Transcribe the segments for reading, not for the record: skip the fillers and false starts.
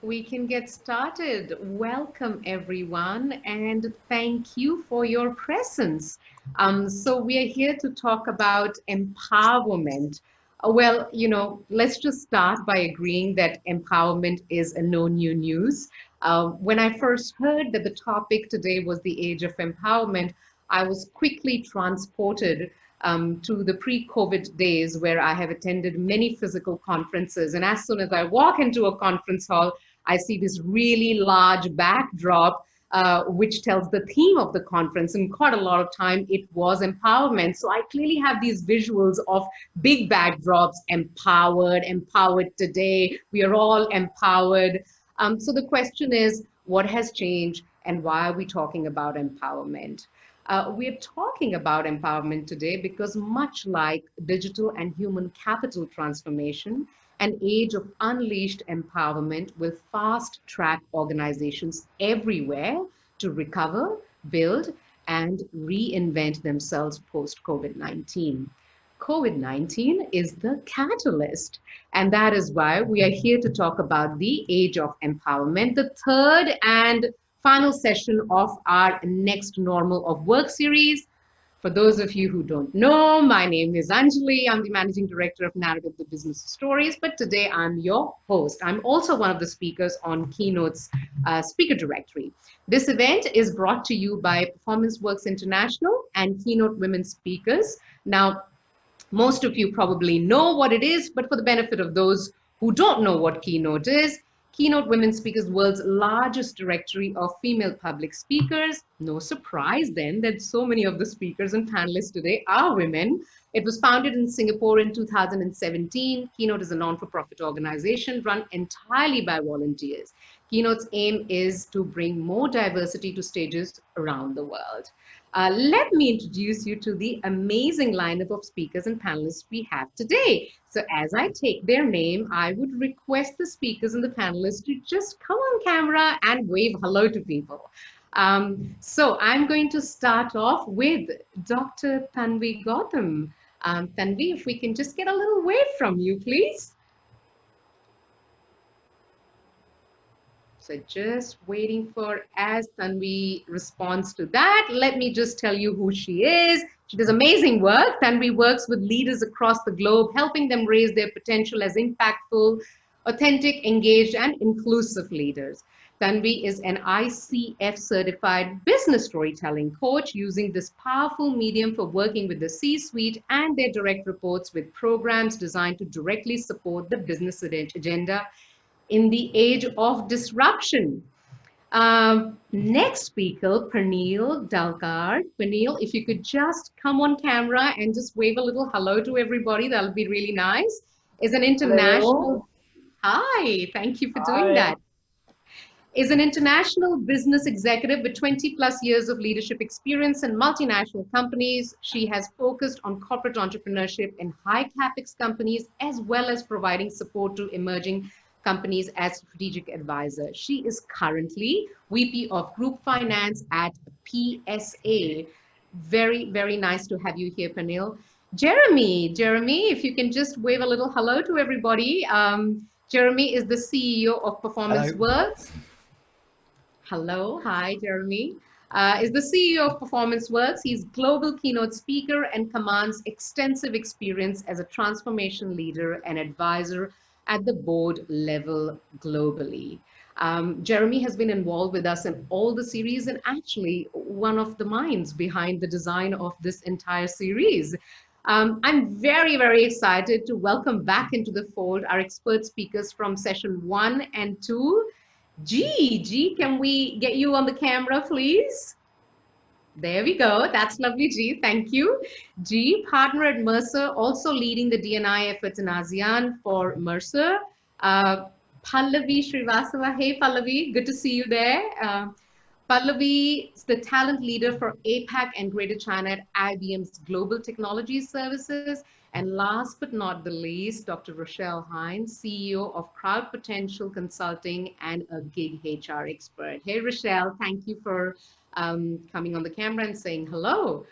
We can get started. Welcome, everyone, and thank you for your presence. So, we are here to talk about empowerment. Let's just start by agreeing that empowerment is a no new news. When I first heard that the topic today was the age of empowerment, I was quickly transported to the pre-COVID days where I have attended many physical conferences. And as soon as I walk into a conference hall, I see this really large backdrop, which tells the theme of the conference. And quite a lot of time it was empowerment. So I clearly have these visuals of big backdrops, empowered today. We are all empowered. So the question is, what has changed and why are we talking about empowerment? We are talking about empowerment today because, much like digital and human capital transformation, an age of unleashed empowerment will fast track organizations everywhere to recover, build, and reinvent themselves post COVID 19. COVID 19 is the catalyst. And that is why we are here to talk about the age of empowerment, the third and final session of our Next Normal of Work series. For those of you who don't know, my name is Anjali. I'm the managing director of Narrative the Business Stories, but today I'm your host. I'm also one of the speakers on Keynote's speaker directory. This event is brought to you by Performance Works International and Keynote Women Speakers. Now, most of you probably know what it is, but for the benefit of those who don't know what Keynote is, Keynote Women Speakers, world's largest directory of female public speakers. No surprise then that so many of the speakers and panelists today are women. It was founded in Singapore in 2017. Keynote is a non-for-profit organization run entirely by volunteers. Keynote's aim is to bring more diversity to stages around the world. Let me introduce you to the amazing lineup of speakers and panelists we have today. So as I take their name, I would request the speakers and the panelists to just come on camera and wave hello to people. So I'm going to start off with Dr. Tanvi Gautam. Tanvi, if we can just get a little wave from you, please. So just waiting for as Tanvi responds to that. Let me just tell you who she is. She does amazing work. Tanvi works with leaders across the globe, helping them raise their potential as impactful, authentic, engaged, and inclusive leaders. Tanvi is an ICF certified business storytelling coach using this powerful medium for working with the C-suite and their direct reports with programs designed to directly support the business agenda in the age of disruption. Next speaker, Pernil Dalkar. Pernil, if you could just come on camera and just wave a little hello to everybody, that'll be really nice. Is an Hello. international, hi, thank you for doing Hi. that. Is an international business executive with 20 plus years of leadership experience in multinational companies. She has focused on corporate entrepreneurship in high capex companies, as well as providing support to emerging companies as strategic advisor. She is currently VP of Group Finance at PSA. Very, very nice to have you here, Panil. Jeremy, if you can just wave a little hello to everybody. Jeremy is the CEO of Performance Hello. Works. Hello, hi, Jeremy. Is the CEO of Performance Works. He's global keynote speaker and commands extensive experience as a transformation leader and advisor at the board level globally. Jeremy has been involved with us in all the series and actually one of the minds behind the design of this entire series. I'm very, very excited to welcome back into the fold our expert speakers from session 1 and 2. G, can we get you on the camera, please? There we go. That's lovely, G. Thank you. G, partner at Mercer, also leading the D&I efforts in ASEAN for Mercer. Pallavi Srivastava. Hey, Pallavi, good to see you there. Pallavi is the talent leader for APAC and Greater China at IBM's Global Technology Services. And last but not the least, Dr. Rochelle Hines, CEO of Crowd Potential Consulting and a gig HR expert. Hey, Rochelle, thank you for coming on the camera and saying hello.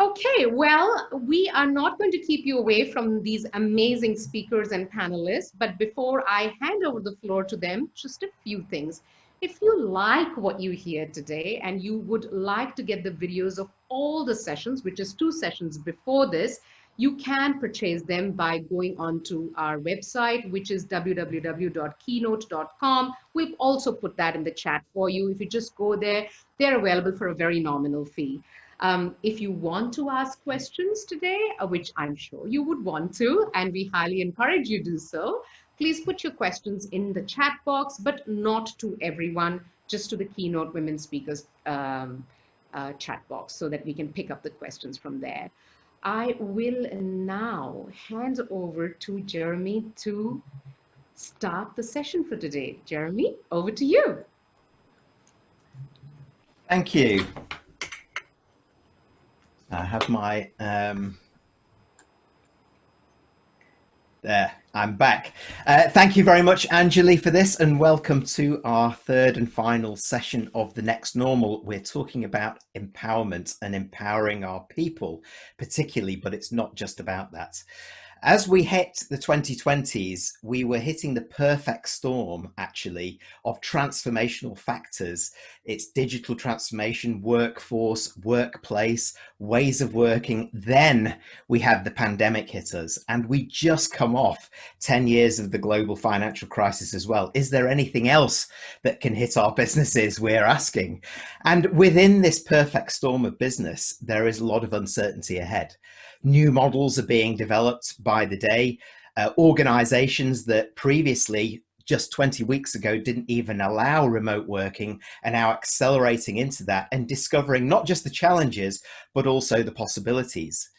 Okay, well, we are not going to keep you away from these amazing speakers and panelists, but before I hand over the floor to them, just a few things. If you like what you hear today and you would like to get the videos of all the sessions, which is 2 sessions before this, you can purchase them by going onto our website, which is www.keynote.com. We'll also put that in the chat for you. If you just go there, they're available for a very nominal fee. If you want to ask questions today, which I'm sure you would want to, and we highly encourage you to do so, please put your questions in the chat box, but not to everyone, just to the Keynote Women Speakers chat box so that we can pick up the questions from there. I will now hand over to Jeremy to start the session for today. Jeremy, over to you. Thank you. I have my, there, I'm back. Thank you very much, Anjali, for this, and welcome to our third and final session of The Next Normal. We're talking about empowerment and empowering our people, particularly, but it's not just about that. As we hit the 2020s, we were hitting the perfect storm, actually, of transformational factors. It's digital transformation, workforce, workplace, ways of working. Then we had the pandemic hit us, and we just come off 10 years of the global financial crisis as well. Is there anything else that can hit our businesses, we're asking? And within this perfect storm of business, there is a lot of uncertainty ahead. New models are being developed by the day. Organizations that previously, just 20 weeks ago, didn't even allow remote working are now accelerating into that and discovering not just the challenges, but also the possibilities.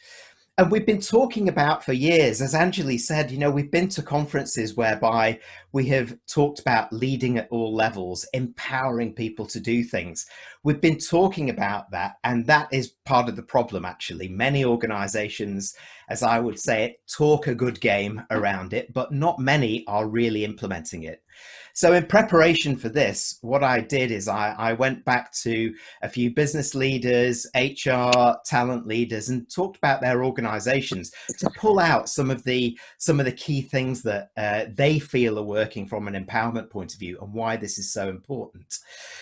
And we've been talking about for years, as Anjali said, you know, we've been to conferences whereby we have talked about leading at all levels, empowering people to do things. We've been talking about that, and that is part of the problem, actually. Many organizations, as I would say it, talk a good game around it, but not many are really implementing it. So in preparation for this, what I did is I went back to a few business leaders, HR, talent leaders, and talked about their organizations to pull out some of the key things that they feel are working from an empowerment point of view and why this is so important.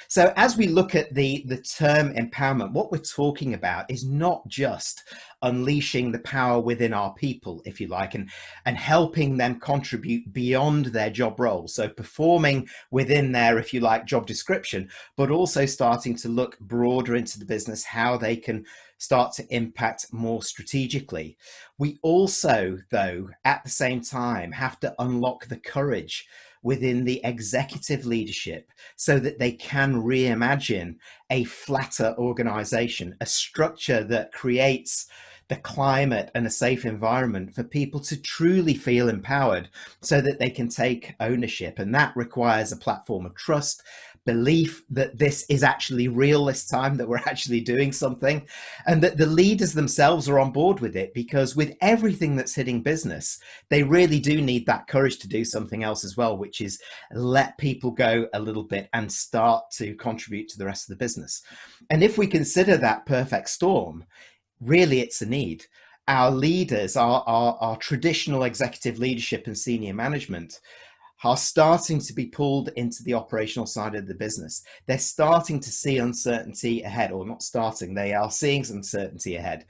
So as we look at the term empowerment, what we're talking about is not just unleashing the power within our people, if you like, and helping them contribute beyond their job role. So performing within their, if you like, job description, but also starting to look broader into the business, how they can start to impact more strategically. We also, though, at the same time, have to unlock the courage within the executive leadership so that they can reimagine a flatter organization, a structure that creates the climate and a safe environment for people to truly feel empowered so that they can take ownership. And that requires a platform of trust, belief that this is actually real this time, that we're actually doing something, and that the leaders themselves are on board with it, because with everything that's hitting business, they really do need that courage to do something else as well, which is let people go a little bit and start to contribute to the rest of the business. And if we consider that perfect storm, really it's a need. Our leaders, our traditional executive leadership and senior management are starting to be pulled into the operational side of the business. They're starting to see uncertainty ahead, or not starting, they are seeing uncertainty ahead.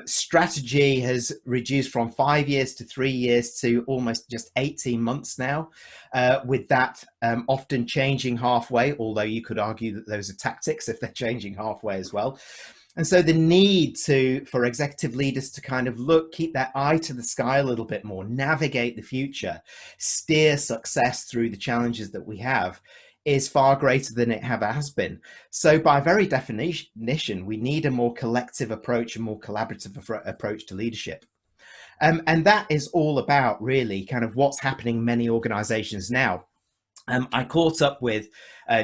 Strategy has reduced from 5 years to 3 years to almost just 18 months now, with that often changing halfway, although you could argue that those are tactics if they're changing halfway as well. And so the need for executive leaders to kind of keep their eye to the sky a little bit more, navigate the future, steer success through the challenges that we have is far greater than it ever has been. So by very definition, we need a more collective approach, a more collaborative approach to leadership. And that is all about really kind of what's happening in many organizations now. I caught up with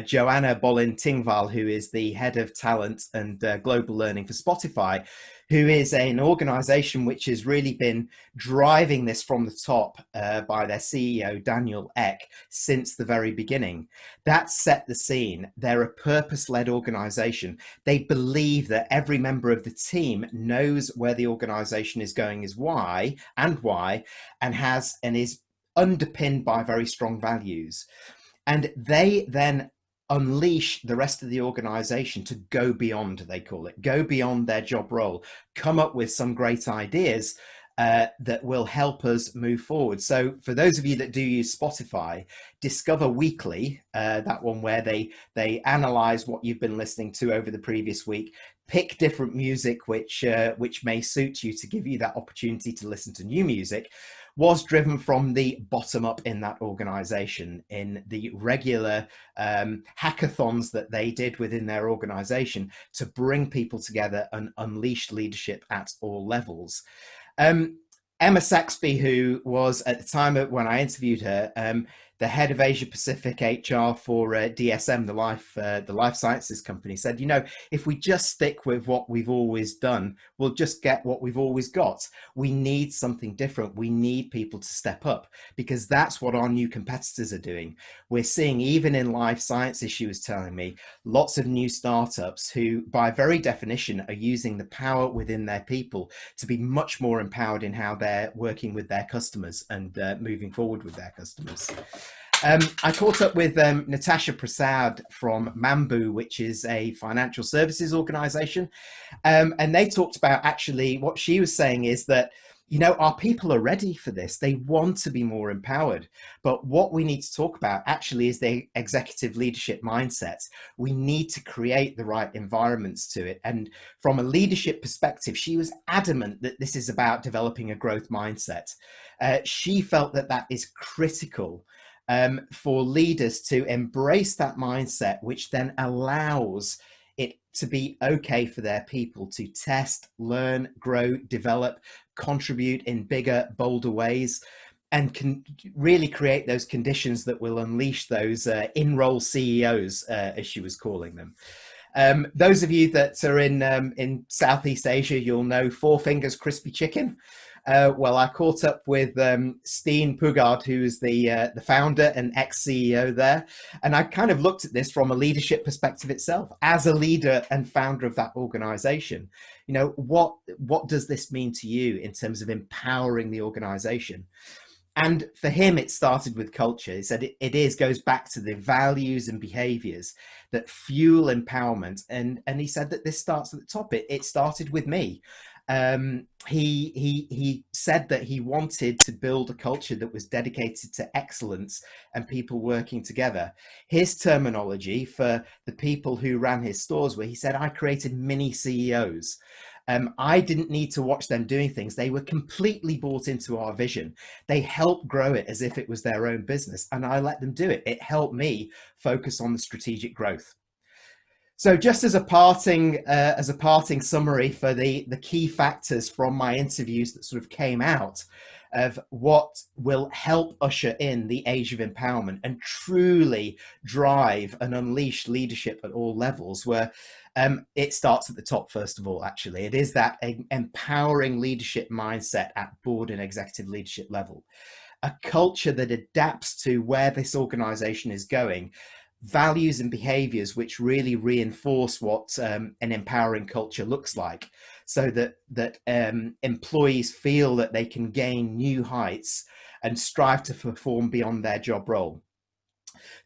Joanna Bolin Tingval, who is the head of talent and global learning for Spotify, who is an organization which has really been driving this from the top by their CEO, Daniel Ek, since the very beginning. That set the scene. They're a purpose-led organization. They believe that every member of the team knows where the organization is going is why, and is underpinned by very strong values. And they then unleash the rest of the organization to go beyond, they call it, go beyond their job role, come up with some great ideas that will help us move forward. So for those of you that do use Spotify, Discover Weekly, that one where they analyze what you've been listening to over the previous week, pick different music which may suit you to give you that opportunity to listen to new music, was driven from the bottom up in that organization, in the regular hackathons that they did within their organization to bring people together and unleash leadership at all levels. Emma Saxby, who was at the time when I interviewed her, the head of Asia Pacific HR for DSM, the life sciences company, said, you know, if we just stick with what we've always done, we'll just get what we've always got. We need something different. We need people to step up, because that's what our new competitors are doing. We're seeing, even in life sciences, she was telling me, lots of new startups who, by very definition, are using the power within their people to be much more empowered in how they're working with their customers and moving forward with their customers. I caught up with Natasha Prasad from Mambu, which is a financial services organization. And they talked about, actually, what she was saying is that, you know, our people are ready for this. They want to be more empowered. But what we need to talk about actually is the executive leadership mindset. We need to create the right environments to it. And from a leadership perspective, she was adamant that this is about developing a growth mindset. She felt that that is critical for leaders to embrace that mindset, which then allows it to be okay for their people to test, learn, grow, develop, contribute in bigger, bolder ways, and can really create those conditions that will unleash those in-role CEOs, as she was calling them. Those of you that are in Southeast Asia, you'll know Four Fingers Crispy Chicken. Well, I caught up with Steen Puggaard, who is the founder and ex-CEO there. And I kind of looked at this from a leadership perspective itself. As a leader and founder of that organization, you know, what does this mean to you in terms of empowering the organization? And for him, it started with culture. He said it goes back to the values and behaviors that fuel empowerment. And he said that this starts at the top. It started with me. He said that he wanted to build a culture that was dedicated to excellence and people working together. His terminology for the people who ran his stores were, he said, I created mini CEOs. I didn't need to watch them doing things. They were completely bought into our vision. They helped grow it as if it was their own business, and I let them do it. It helped me focus on the strategic growth. So just as a parting summary for the key factors from my interviews that sort of came out of what will help usher in the age of empowerment and truly drive and unleash leadership at all levels, where it starts at the top, first of all, actually. It is that empowering leadership mindset at board and executive leadership level. A culture that adapts to where this organization is going, values and behaviors which really reinforce what an empowering culture looks like, so that employees feel that they can gain new heights and strive to perform beyond their job role.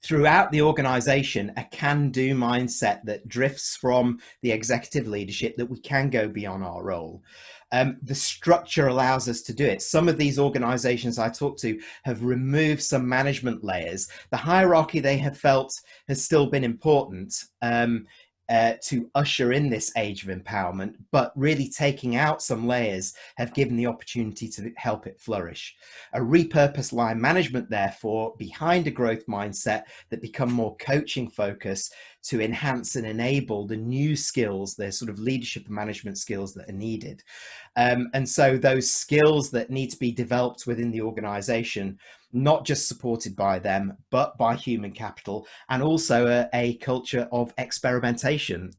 Throughout the organization, a can-do mindset that drifts from the executive leadership, that we can go beyond our role. The structure allows us to do it. Some of these organizations I talked to have removed some management layers. The hierarchy they have felt has still been important to usher in this age of empowerment, but really taking out some layers have given the opportunity to help it flourish. A repurposed line management, therefore, behind a growth mindset that become more coaching focused, to enhance and enable the new skills, the sort of leadership and management skills that are needed. And so those skills that need to be developed within the organization, not just supported by them, but by human capital, and also a culture of experimentation,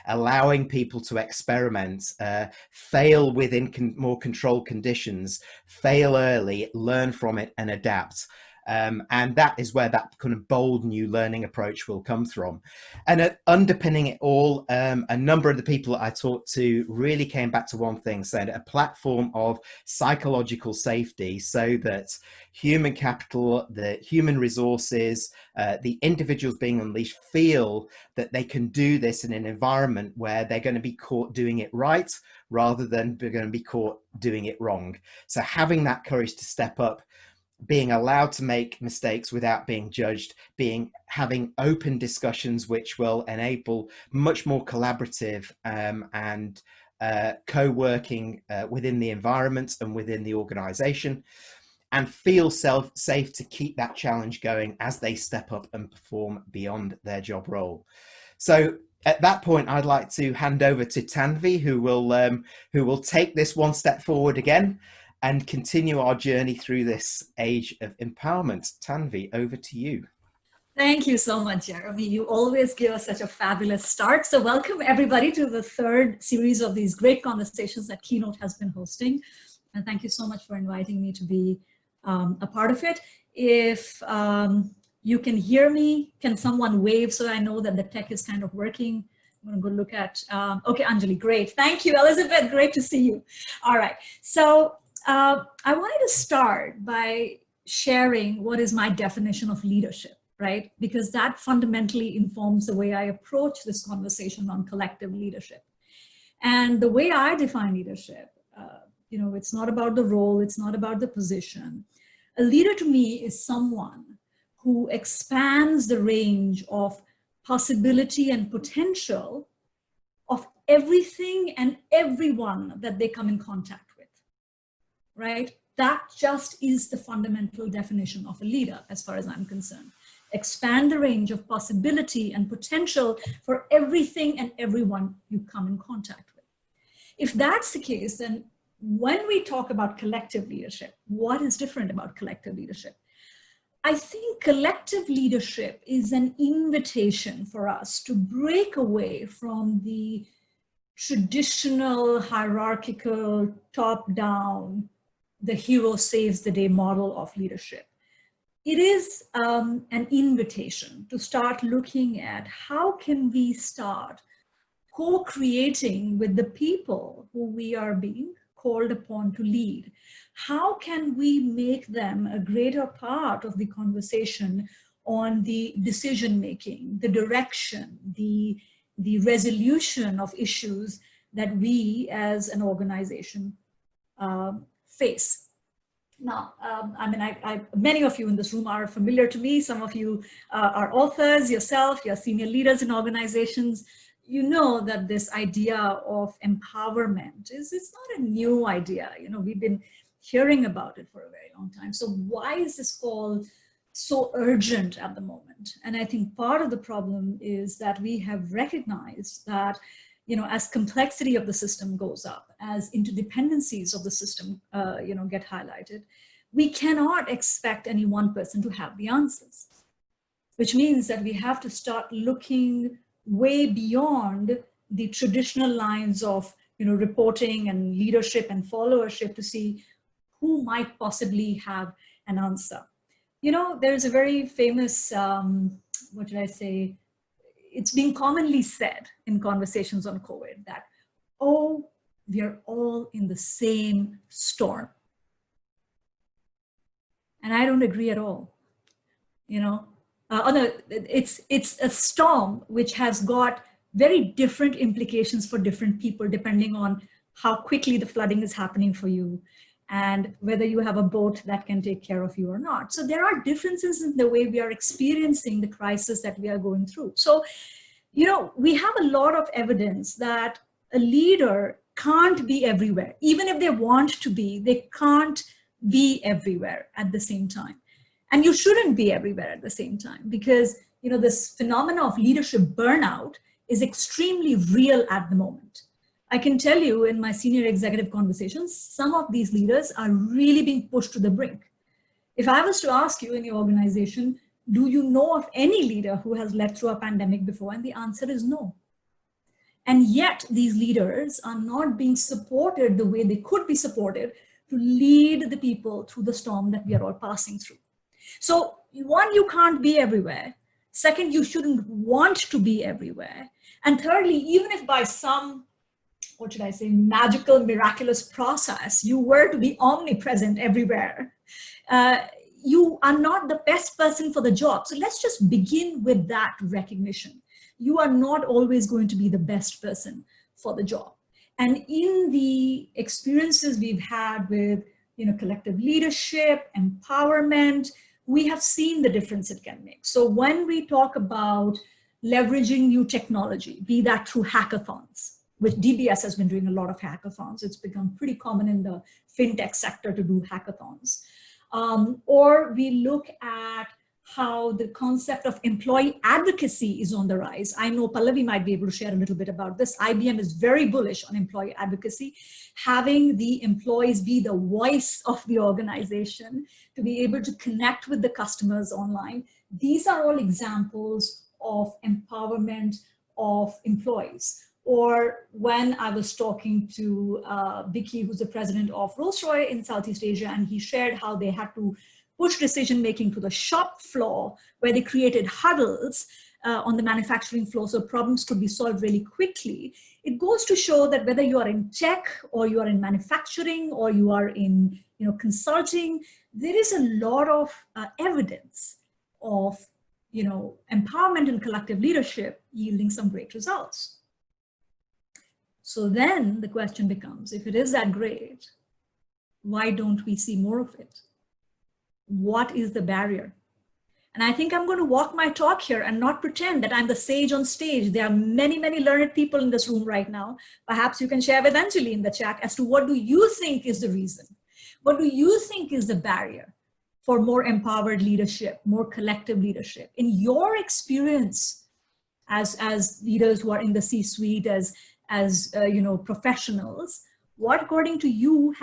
allowing people to experiment, fail within more controlled conditions, fail early, learn from it and adapt. And that is where that kind of bold new learning approach will come from. And underpinning it all, a number of the people that I talked to really came back to one thing, said a platform of psychological safety, so that human capital, the human resources, the individuals being unleashed feel that they can do this in an environment where they're going to be caught doing it right rather than they're going to be caught doing it wrong. So having that courage to step up, being allowed to make mistakes without being judged, having open discussions which will enable much more collaborative and co-working within the environment and within the organization, and feel safe to keep that challenge going as they step up and perform beyond their job role. So at that point, I'd like to hand over to Tanvi, who will take this one step forward again and continue our journey through this age of empowerment. Tanvi, over to you. Thank you so much, Jeremy. You always give us such a fabulous start. So welcome everybody to the third series of these great conversations that Keynote has been hosting. And thank you so much for inviting me to be a part of it. If you can hear me, can someone wave so I know that the tech is kind of working? I'm going to go look at, okay, Anjali, great. Thank you, Elizabeth, great to see you. All right, so I wanted to start by sharing what is my definition of leadership, right? Because that fundamentally informs the way I approach this conversation on collective leadership. And the way I define leadership, it's not about the role, it's not about the position. A leader to me is someone who expands the range of possibility and potential of everything and everyone that they come in contact with. Right? That just is the fundamental definition of a leader, as far as I'm concerned. Expand the range of possibility and potential for everything and everyone you come in contact with. If that's the case, then when we talk about collective leadership, what is different about collective leadership? I think collective leadership is an invitation for us to break away from the traditional hierarchical top-down, the hero saves the day model of leadership. It is an invitation to start looking at how can we start co-creating with the people who we are being called upon to lead. How can we make them a greater part of the conversation on the decision-making, the direction, the resolution of issues that we as an organization face. Now, many of you in this room are familiar to me. Some of you are authors yourself, you're senior leaders in organizations. You know that this idea of empowerment it's not a new idea. We've been hearing about it for a very long time. So why is this call so urgent at the moment? And I think part of the problem is that we have recognized that as complexity of the system goes up, as interdependencies of the system, get highlighted, we cannot expect any one person to have the answers, which means that we have to start looking way beyond the traditional lines of, reporting and leadership and followership to see who might possibly have an answer. There's a very famous, what should I say? It's being commonly said in conversations on COVID that, oh, we are all in the same storm. And I don't agree at all. It's a storm which has got very different implications for different people, depending on how quickly the flooding is happening for you and whether you have a boat that can take care of you or not. So there are differences in the way we are experiencing the crisis that we are going through. So, we have a lot of evidence that a leader can't be everywhere. Even if they want to be, they can't be everywhere at the same time. And you shouldn't be everywhere at the same time, because this phenomena of leadership burnout is extremely real at the moment. I can tell you in my senior executive conversations, some of these leaders are really being pushed to the brink. If I was to ask you in your organization, do you know of any leader who has led through a pandemic before? And the answer is no. And yet these leaders are not being supported the way they could be supported to lead the people through the storm that we are all passing through. So one, you can't be everywhere. Second, you shouldn't want to be everywhere. And thirdly, even if by some, what should I say, magical, miraculous process, you were to be omnipresent everywhere, you are not the best person for the job. So let's just begin with that recognition. You are not always going to be the best person for the job. And in the experiences we've had with collective leadership, empowerment, we have seen the difference it can make. So when we talk about leveraging new technology, be that through hackathons, which DBS has been doing a lot of hackathons. It's become pretty common in the fintech sector to do hackathons. Or we look at how the concept of employee advocacy is on the rise. I know Pallavi might be able to share a little bit about this. IBM is very bullish on employee advocacy, having the employees be the voice of the organization, to be able to connect with the customers online. These are all examples of empowerment of employees. Or when I was talking to Vicky, who's the president of Rolls-Royce in Southeast Asia, and he shared how they had to push decision-making to the shop floor, where they created huddles on the manufacturing floor so problems could be solved really quickly. It goes to show that whether you are in tech or you are in manufacturing or you are in consulting, there is a lot of evidence of empowerment and collective leadership yielding some great results. So then the question becomes, if it is that great, why don't we see more of it? What is the barrier? And I think I'm going to walk my talk here and not pretend that I'm the sage on stage. There are many, many learned people in this room right now. Perhaps you can share with Anjali in the chat as to what do you think is the reason? What do you think is the barrier for more empowered leadership, more collective leadership? In your experience as leaders who are in the C-suite, as professionals, what according to you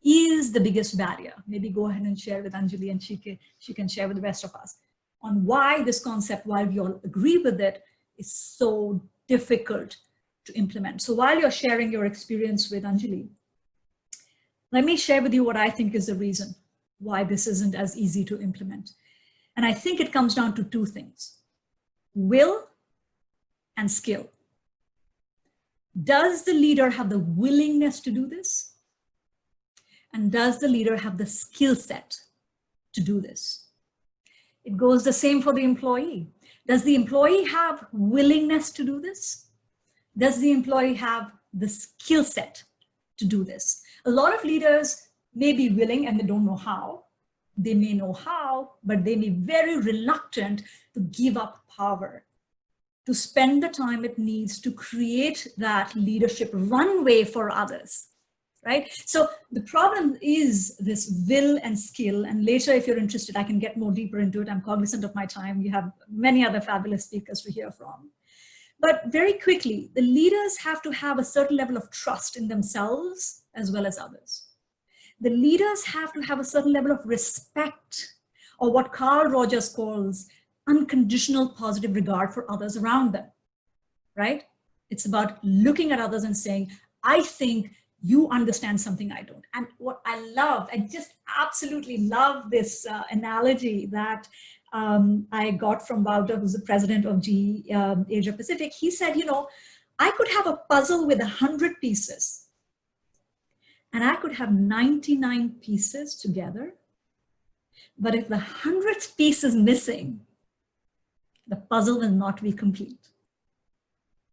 is the biggest barrier? Maybe go ahead and share with Anjali, and she can share with the rest of us on why this concept, while we all agree with it, is so difficult to implement. So while you're sharing your experience with Anjali, let me share with you what I think is the reason why this isn't as easy to implement. And I think it comes down to two things: will and skill. Does the leader have the willingness to do this? And does the leader have the skill set to do this? It goes the same for the employee. Does the employee have willingness to do this? Does the employee have the skill set to do this? A lot of leaders may be willing and they don't know how. They may know how, but they may be very reluctant to give up power, to spend the time it needs to create that leadership runway for others. Right? So the problem is this will and skill. And later, if you're interested, I can get more deeper into it. I'm cognizant of my time. You have many other fabulous speakers to hear from. But very quickly, the leaders have to have a certain level of trust in themselves as well as others. The leaders have to have a certain level of respect, or what Carl Rogers calls unconditional positive regard for others around them. Right? It's about looking at others and saying, I think you understand something I don't. And what I just absolutely love this analogy that I got from Wouter, who's the president of GE Asia Pacific. He said, I could have a puzzle with 100 pieces, and I could have 99 pieces together. But if the 100th piece is missing, the puzzle will not be complete.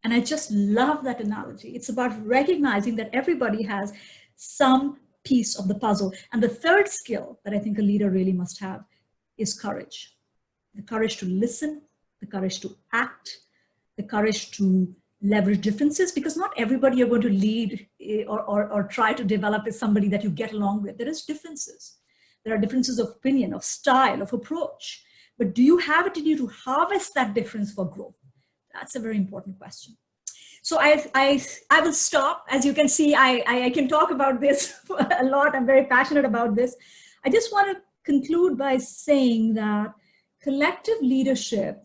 And I just love that analogy. It's about recognizing that everybody has some piece of the puzzle. And the third skill that I think a leader really must have is courage. The courage to listen, the courage to act, the courage to leverage differences, because not everybody you're going to lead or try to develop is somebody that you get along with. There is differences. There are differences of opinion, of style, of approach. but do you have it in you to harvest that difference for growth? That's a very important question. So I will stop. As you can see, I can talk about this a lot. I'm very passionate about this. I just want to conclude by saying that collective leadership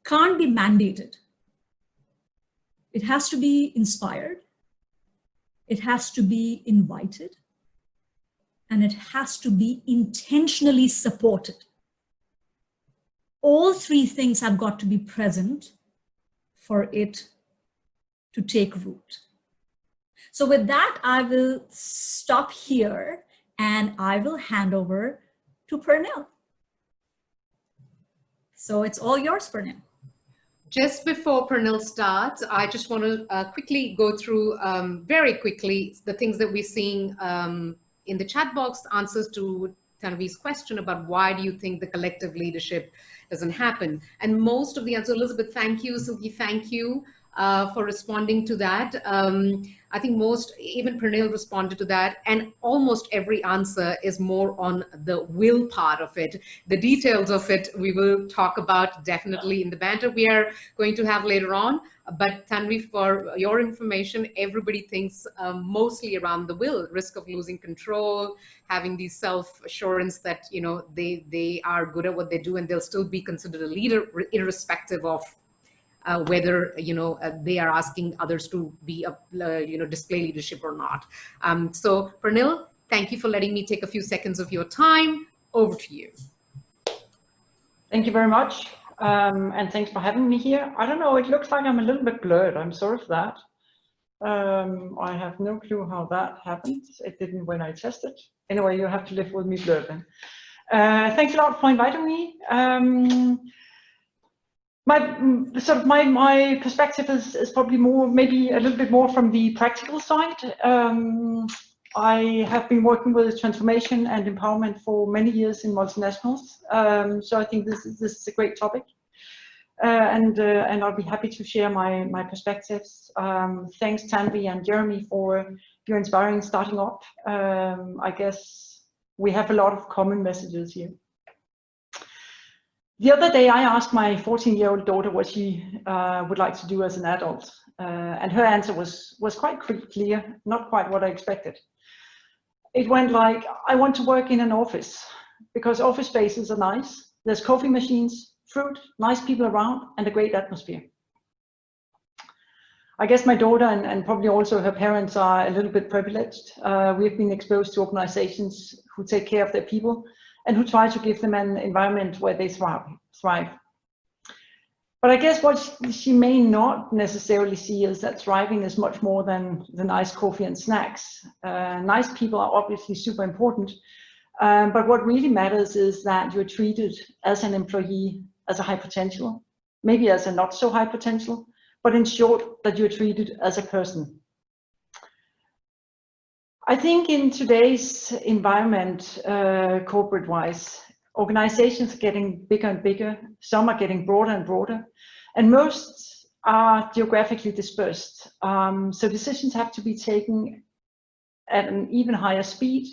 can't be mandated. It has to be inspired. It has to be invited. And it has to be intentionally supported. All three things have got to be present for it to take root. So with that, I will stop here and I will hand over to Pernil. So it's all yours, Pernil. Just before Pernil starts, I just want to quickly go through very quickly the things that we're seeing in the chat box, answers to Tanvi's question about why do you think the collective leadership doesn't happen? And most of the answers, Elizabeth, thank you, Silky, thank you for responding to that. I think even Pernil responded to that, and almost every answer is more on the will part of it. The details of it we will talk about definitely in the banter we are going to have later on. But Tanvi, for your information, everybody thinks mostly around the will, risk of losing control, having the self-assurance that they are good at what they do and they'll still be considered a leader irrespective of whether they are asking others to be display leadership or not. So Pernil, thank you for letting me take a few seconds of your time. Over to you. Thank you very much, and thanks for having me here. I don't know, it looks like I'm a little bit blurred. I'm sorry for that. I have no clue how that happens. It didn't when I tested. Anyway, you have to live with me blurred then. Thanks a lot for inviting me. My perspective is probably maybe a little bit more from the practical side. I have been working with transformation and empowerment for many years in multinationals, so I think this is a great topic, and I'll be happy to share my perspectives. Thanks Tanvi and Jeremy for your inspiring starting up. I guess we have a lot of common messages here. The other day I asked my 14-year-old daughter what she would like to do as an adult, and her answer was quite clear, not quite what I expected. It went like, I want to work in an office because office spaces are nice, there's coffee machines, fruit, nice people around, and a great atmosphere. I guess my daughter and probably also her parents are a little bit privileged. We've been exposed to organizations who take care of their people and who try to give them an environment where they thrive. But I guess what she may not necessarily see is that thriving is much more than the nice coffee and snacks. Nice people are obviously super important, but what really matters is that you're treated as an employee as a high potential, maybe as a not so high potential, but in short, that you're treated as a person. I think in today's environment, corporate-wise, organizations are getting bigger and bigger, some are getting broader and broader, and most are geographically dispersed. So decisions have to be taken at an even higher speed.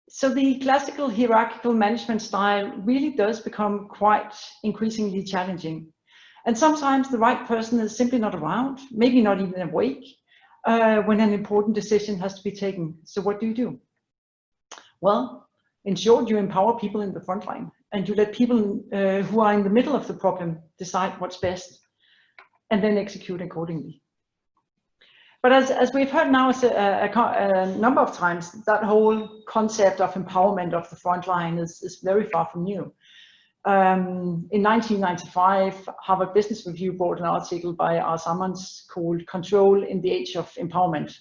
So the classical hierarchical management style really does become quite increasingly challenging. And sometimes the right person is simply not around, maybe not even awake, when an important decision has to be taken. So what do? Well, in short, you empower people in the front line, and you let people who are in the middle of the problem decide what's best, and then execute accordingly. But as we've heard now a number of times, that whole concept of empowerment of the front line is very far from new. In 1995, Harvard Business Review brought an article by R. Sammons called Control in the Age of Empowerment.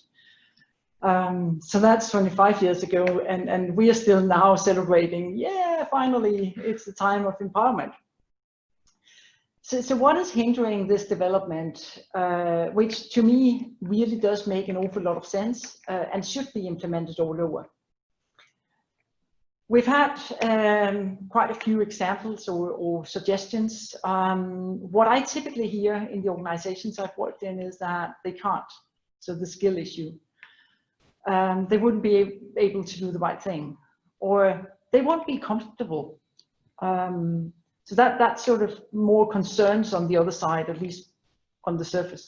So that's 25 years ago, and we are still now celebrating, yeah, finally, it's the time of empowerment. So what is hindering this development, which to me really does make an awful lot of sense and should be implemented all over? We've had quite a few examples or suggestions. What I typically hear in the organizations I've worked in is that they can't, so the skill issue. They wouldn't be able to do the right thing, or they won't be comfortable. So that's sort of more concerns on the other side, at least on the surface.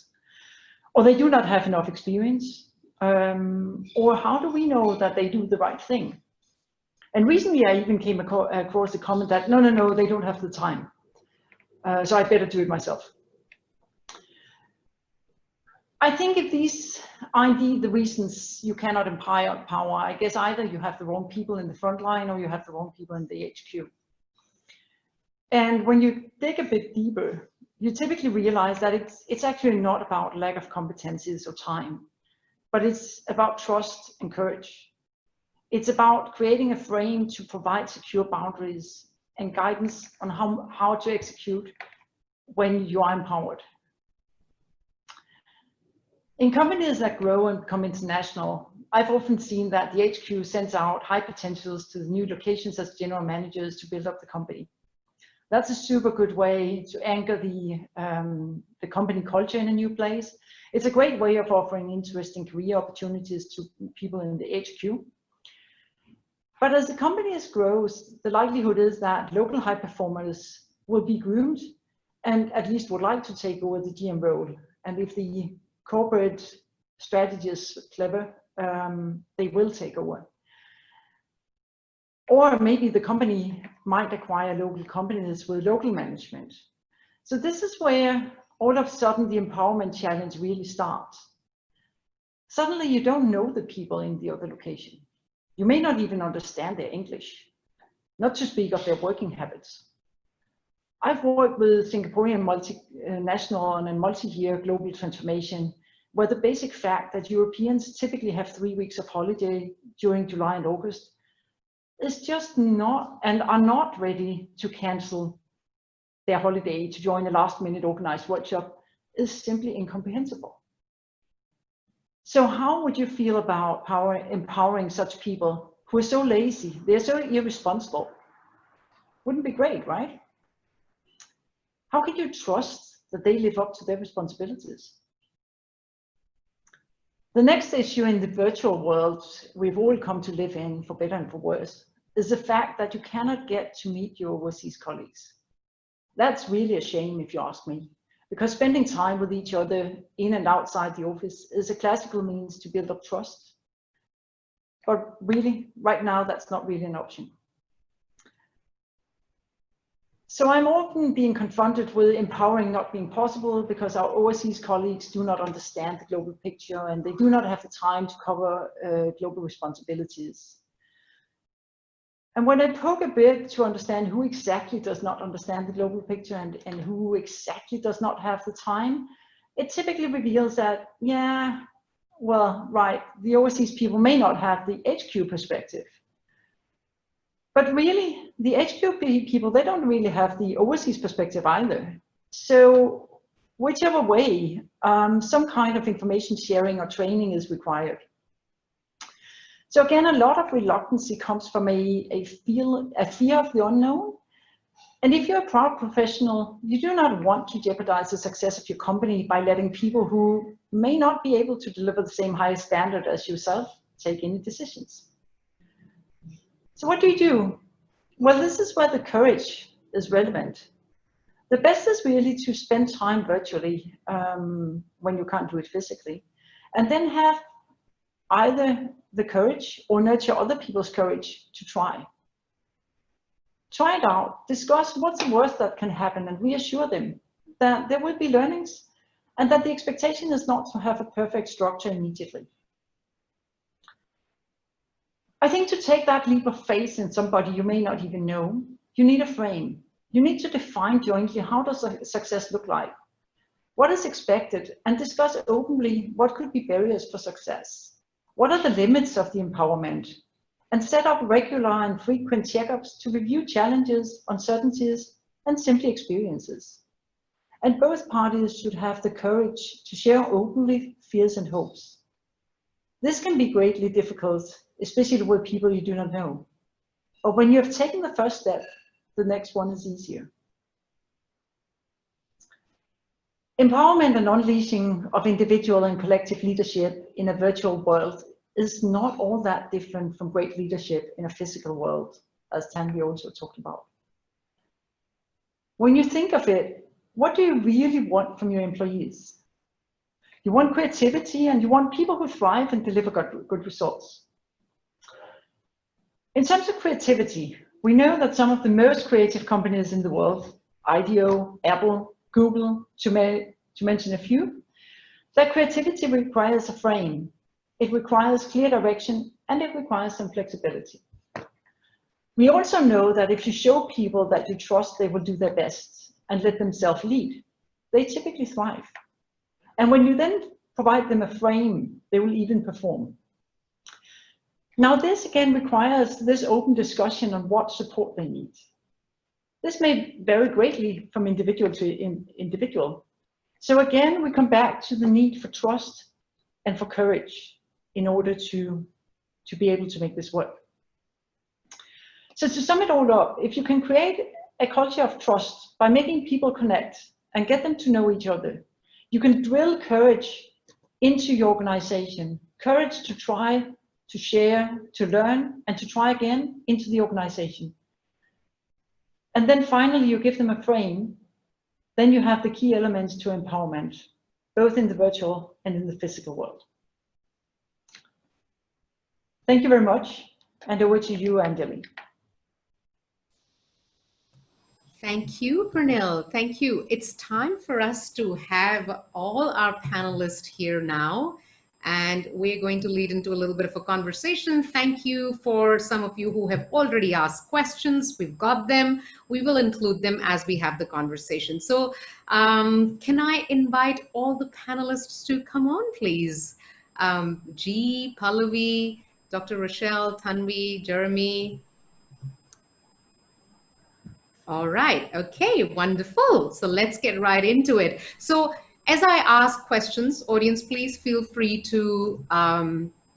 Or they do not have enough experience. Or how do we know that they do the right thing? And recently I even came across a comment that, no, they don't have the time. So I better do it myself. I think if these are indeed the reasons you cannot empower power, I guess either you have the wrong people in the front line or you have the wrong people in the HQ. And when you dig a bit deeper, you typically realize that it's actually not about lack of competencies or time, but it's about trust and courage. It's about creating a frame to provide secure boundaries and guidance on how to execute when you are empowered. In companies that grow and become international, I've often seen that the HQ sends out high potentials to the new locations as general managers to build up the company. That's a super good way to anchor the company culture in a new place. It's a great way of offering interesting career opportunities to people in the HQ. But as the company grows, the likelihood is that local high performers will be groomed and at least would like to take over the GM role. And if the corporate strategy is clever, they will take over. Or maybe the company might acquire local companies with local management. So this is where all of a sudden the empowerment challenge really starts. Suddenly you don't know the people in the other location. You may not even understand their English, not to speak of their working habits. I've worked with Singaporean multinational on a multi-year global transformation where the basic fact that Europeans typically have 3 weeks of holiday during July and August is just not, and are not ready to cancel their holiday to join a last-minute organized workshop is simply incomprehensible. So how would you feel about empowering such people who are so lazy, they're so irresponsible? Wouldn't be great, right? How can you trust that they live up to their responsibilities? The next issue in the virtual world we've all come to live in, for better and for worse, is the fact that you cannot get to meet your overseas colleagues. That's really a shame if you ask me, because spending time with each other in and outside the office is a classical means to build up trust. But really, right now, that's not really an option. So I'm often being confronted with empowering not being possible because our overseas colleagues do not understand the global picture and they do not have the time to cover global responsibilities. And when I poke a bit to understand who exactly does not understand the global picture and who exactly does not have the time, it typically reveals that, yeah, well, right, the overseas people may not have the HQ perspective. But really, the HQ people, they don't really have the overseas perspective either. So whichever way, some kind of information sharing or training is required. So again, a lot of reluctancy comes from a fear of the unknown. And if you're a proud professional, you do not want to jeopardize the success of your company by letting people who may not be able to deliver the same high standard as yourself take any decisions. So what do? Well, this is where the courage is relevant. The best is really to spend time virtually when you can't do it physically, and then have either the courage or nurture other people's courage to try. Try it out, discuss what's the worst that can happen, and reassure them that there will be learnings and that the expectation is not to have a perfect structure immediately. I think to take that leap of faith in somebody you may not even know, you need a frame. You need to define jointly how does success look like, what is expected, and discuss openly what could be barriers for success. What are the limits of the empowerment? And set up regular and frequent checkups to review challenges, uncertainties, and simply experiences. And both parties should have the courage to share openly fears and hopes. This can be greatly difficult, especially with people you do not know. But when you have taken the first step, the next one is easier. Empowerment and unleashing of individual and collective leadership in a virtual world is not all that different from great leadership in a physical world. as Tanvi also talked about. When you think of it, what do you really want from your employees? You want creativity and you want people who thrive and deliver good results. In terms of creativity, we know that some of the most creative companies in the world, IDEO, Apple, Google, to mention a few, their creativity requires a frame. It requires clear direction and it requires some flexibility. We also know that if you show people that you trust they will do their best and let themselves lead, they typically thrive. And when you then provide them a frame, they will even perform. Now this again requires this open discussion on what support they need. This may vary greatly from individual to individual. So again, we come back to the need for trust and for courage in order to be able to make this work. So to sum it all up, if you can create a culture of trust by making people connect and get them to know each other, you can drill courage into your organization, courage to try, to share, to learn, and to try again into the organization. And then finally, you give them a frame, then you have the key elements to empowerment, both in the virtual and in the physical world. Thank you very much, and over to you, Anjali. Thank you, Pernille. Thank you. It's time for us to have all our panelists here now, and we're going to lead into a little bit of a conversation. Thank you for some of you who have already asked questions. We've got them. We will include them as we have the conversation. So can I invite all the panelists to come on, please? G, Pallavi, Dr. Rochelle, Tanvi, Jeremy. All right. Okay, wonderful. So let's get right into it. So as I ask questions, audience, please feel free to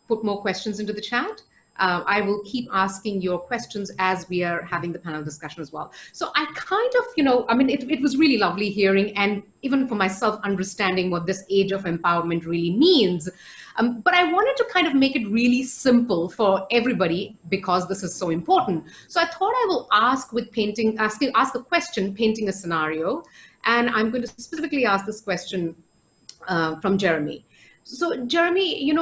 put more questions into the chat. I will keep asking your questions as we are having the panel discussion as well. So I kind of, I mean, it was really lovely hearing, and even for myself, understanding what this age of empowerment really means. But I wanted to kind of make it really simple for everybody because this is so important. So I thought I will ask with painting, ask a question, painting a scenario. And I'm going to specifically ask this question from Jeremy. So Jeremy,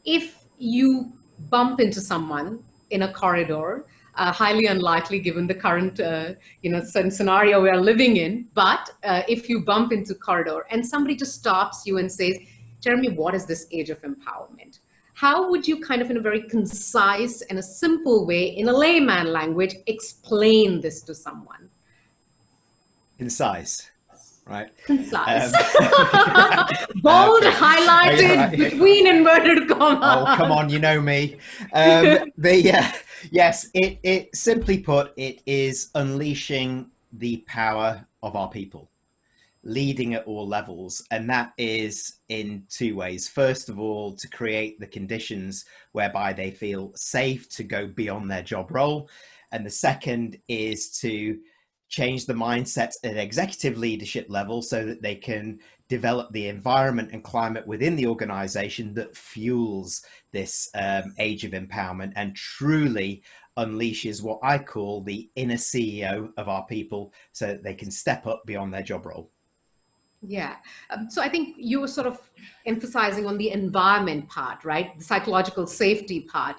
if you bump into someone in a corridor, highly unlikely given the current scenario we are living in, but if you bump into corridor and somebody just stops you and says, Jeremy, what is this age of empowerment? How would you kind of in a very concise and a simple way, in a layman language, explain this to someone? Concise. Right. Concise. Bold, highlighted, between inverted commas. Oh, come on, you know me. Yes, it simply put, it is unleashing the power of our people, leading at all levels. And that is in two ways. First of all, to create the conditions whereby they feel safe to go beyond their job role. And the second is to change the mindset at executive leadership level so that they can develop the environment and climate within the organization that fuels this age of empowerment and truly unleashes what I call the inner CEO of our people so that they can step up beyond their job role. Yeah. So I think you were sort of emphasizing on the environment part, right? The psychological safety part.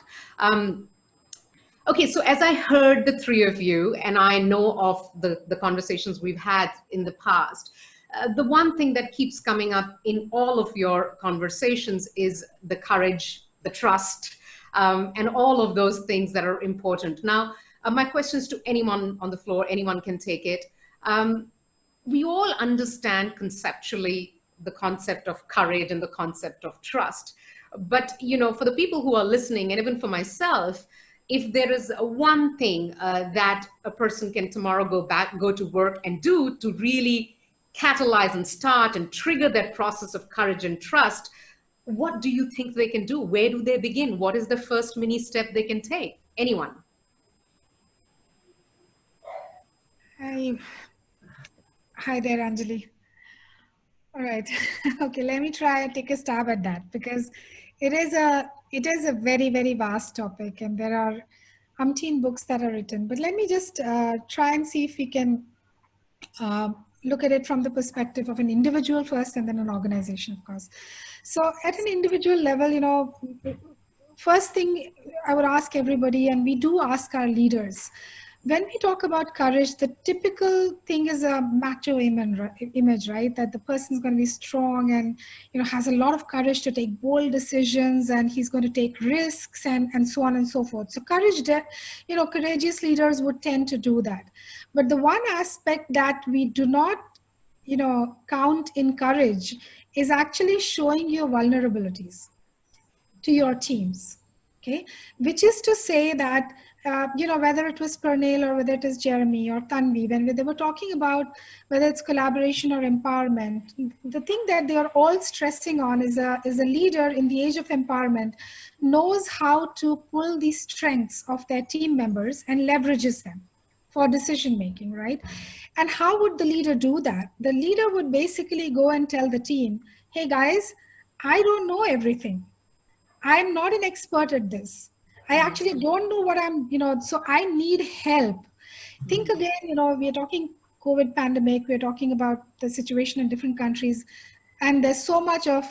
Okay, so as I heard the three of you, and I know of the conversations we've had in the past, the one thing that keeps coming up in all of your conversations is the courage, the trust, and all of those things that are important. Now, my questions to anyone on the floor, anyone can take it. We all understand conceptually the concept of courage and the concept of trust. But, for the people who are listening, and even for myself, if there is one thing that a person can tomorrow go to work and do to really catalyze and start and trigger that process of courage and trust, what do you think they can do? Where do they begin? What is the first mini step they can take? Anyone? Hi there, Anjali. All right. Okay, let me try and take a stab at that because it is a very, very vast topic, and there are umpteen books that are written, but let me just try and see if we can look at it from the perspective of an individual first and then an organization, of course. So at an individual level, you know, first thing I would ask everybody, and we do ask our leaders, when we talk about courage, the typical thing is a macho image, right? That the person's going to be strong and, you know, has a lot of courage to take bold decisions, and he's going to take risks and so on and so forth. So you know, courageous leaders would tend to do that. But the one aspect that we do not, you know, count in courage is actually showing your vulnerabilities to your teams, okay? Which is to say that, you know, whether it was Pernell or whether it is Jeremy or Tanvi, when they were talking about whether it's collaboration or empowerment, the thing that they are all stressing on is a leader in the age of empowerment knows how to pull the strengths of their team members and leverages them for decision making, right? And how would the leader do that? The leader would basically go and tell the team, hey guys, I don't know everything. I'm not an expert at this. I actually don't know what I'm, you know, so I need help. Think again, you know, we're talking COVID pandemic, we're talking about the situation in different countries. And there's so much of,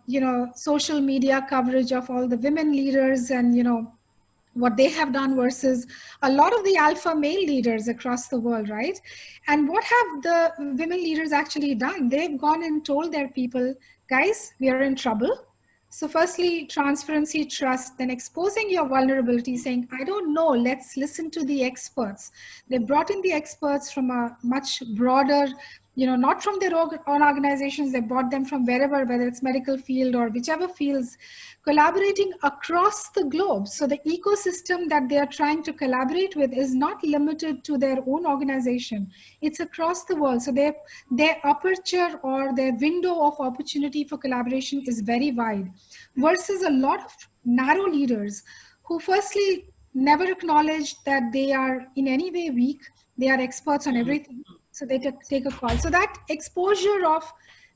you know, social media coverage of all the women leaders and, you know, what they have done versus a lot of the alpha male leaders across the world, right? And what have the women leaders actually done? They've gone and told their people, guys, we are in trouble. So firstly, transparency, trust, then exposing your vulnerability, saying, I don't know, let's listen to the experts. They brought in the experts from a much broader, you know, not from their own organizations, they brought them from wherever, whether it's medical field or whichever fields, collaborating across the globe. So the ecosystem that they are trying to collaborate with is not limited to their own organization. It's across the world. So their aperture or their window of opportunity for collaboration is very wide, versus a lot of narrow leaders who firstly never acknowledge that they are in any way weak. They are experts on everything. So they take a call. So that exposure of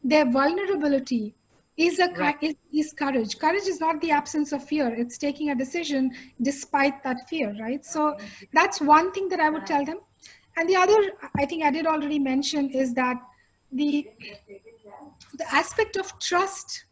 their vulnerability is courage. Courage is not the absence of fear. It's taking a decision despite that fear, right? So that's one thing that I would tell them. And the other, I think I did already mention, is that the aspect of trust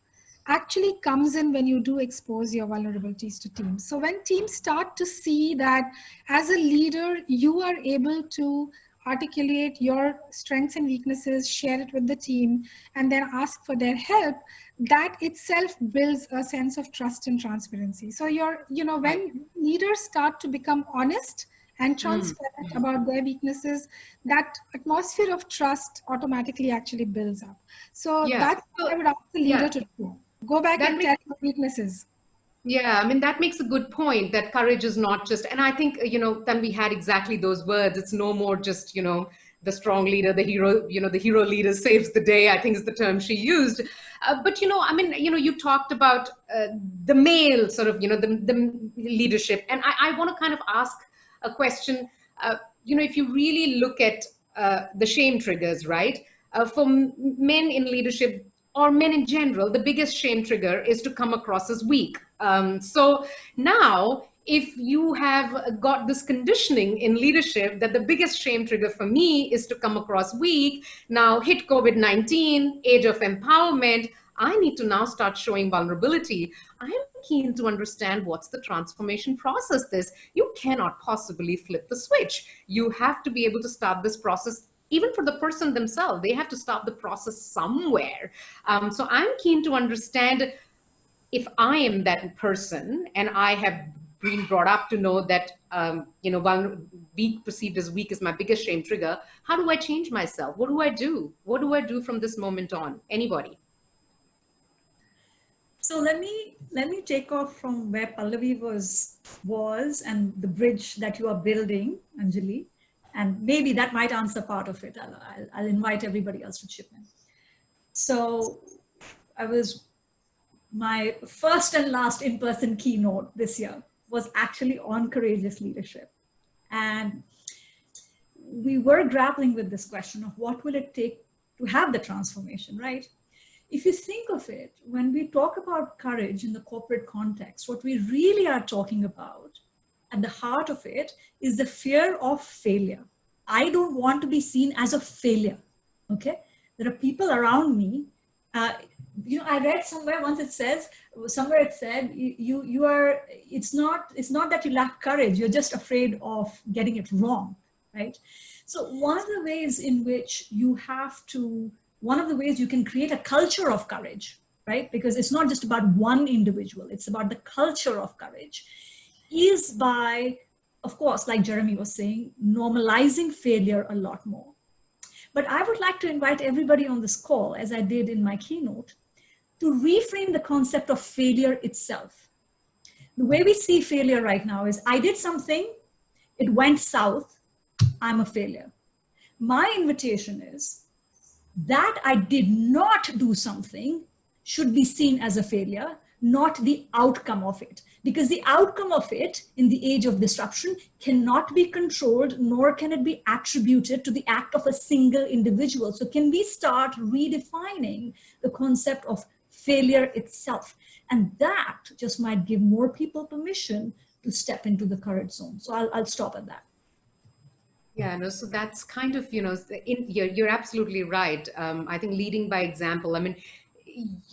actually comes in when you do expose your vulnerabilities to teams. So when teams start to see that as a leader, you are able to articulate your strengths and weaknesses, share it with the team, and then ask for their help, that itself builds a sense of trust and transparency. So when leaders start to become honest and transparent about their weaknesses, that atmosphere of trust automatically actually builds up. So that's what I would ask the leader to do. Go back and tell your weaknesses. Yeah, I mean, that makes a good point, that courage is not just, and I think, Tanvi had exactly those words. It's no more just, the strong leader, the hero, the hero leader saves the day, I think is the term she used. But, you talked about the male sort of, the leadership. And I want to kind of ask a question, if you really look at the shame triggers, right? For men in leadership, or men in general, the biggest shame trigger is to come across as weak. So now, if you have got this conditioning in leadership that the biggest shame trigger for me is to come across weak, now hit COVID-19, age of empowerment, I need to now start showing vulnerability. I'm keen to understand what's the transformation process. You cannot possibly flip the switch. You have to be able to start this process. Even for the person themselves, they have to start the process somewhere. So I'm keen to understand, if I am that person and I have been brought up to know that, being perceived as weak is my biggest shame trigger, how do I change myself? What do I do? What do I do from this moment on? Anybody? So let me take off from where Pallavi was and the bridge that you are building, Anjali. And maybe that might answer part of it. I'll invite everybody else to chip in. So my first and last in-person keynote this year was actually on courageous leadership. And we were grappling with this question of what will it take to have the transformation, right? If you think of it, when we talk about courage in the corporate context, what we really are talking about at the heart of it is the fear of failure. I don't want to be seen as a failure. Okay, there are people around me. I read somewhere once it said, you are. It's not that you lack courage. You're just afraid of getting it wrong, right? So one of the ways in which one of the ways you can create a culture of courage, right? Because it's not just about one individual, it's about the culture of courage, is by, of course, like Jeremy was saying, normalizing failure a lot more. But I would like to invite everybody on this call, as I did in my keynote, to reframe the concept of failure itself. The way we see failure right now is I did something, it went south, I'm a failure. My invitation is that I did not do something should be seen as a failure, not the outcome of it. Because the outcome of it in the age of disruption cannot be controlled, nor can it be attributed to the act of a single individual. So can we start redefining the concept of failure itself? And that just might give more people permission to step into the courage zone. So I'll stop at that. Yeah, no, so that's kind of, you're absolutely right. I think leading by example, I mean,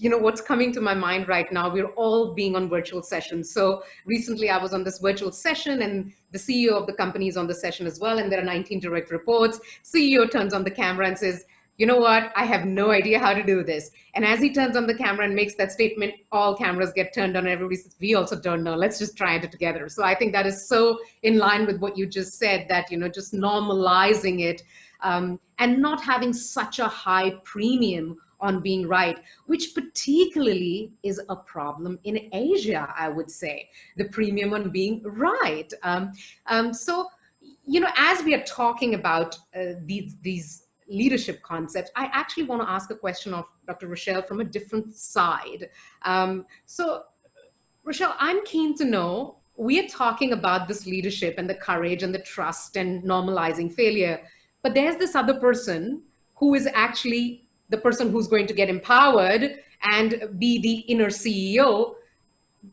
what's coming to my mind right now, we're all being on virtual sessions. So recently I was on this virtual session and the CEO of the company is on the session as well. And there are 19 direct reports. CEO turns on the camera and says, you know what, I have no idea how to do this. And as he turns on the camera and makes that statement, all cameras get turned on and everybody says, we also don't know, let's just try it together. So I think that is so in line with what you just said, that, just normalizing it and not having such a high premium on being right, which particularly is a problem in Asia, I would say, the premium on being right. So, as we are talking about these leadership concepts, I actually want to ask a question of Dr. Rochelle from a different side. So, Rochelle, I'm keen to know, we are talking about this leadership and the courage and the trust and normalizing failure, but there's this other person who is actually the person who's going to get empowered and be the inner CEO.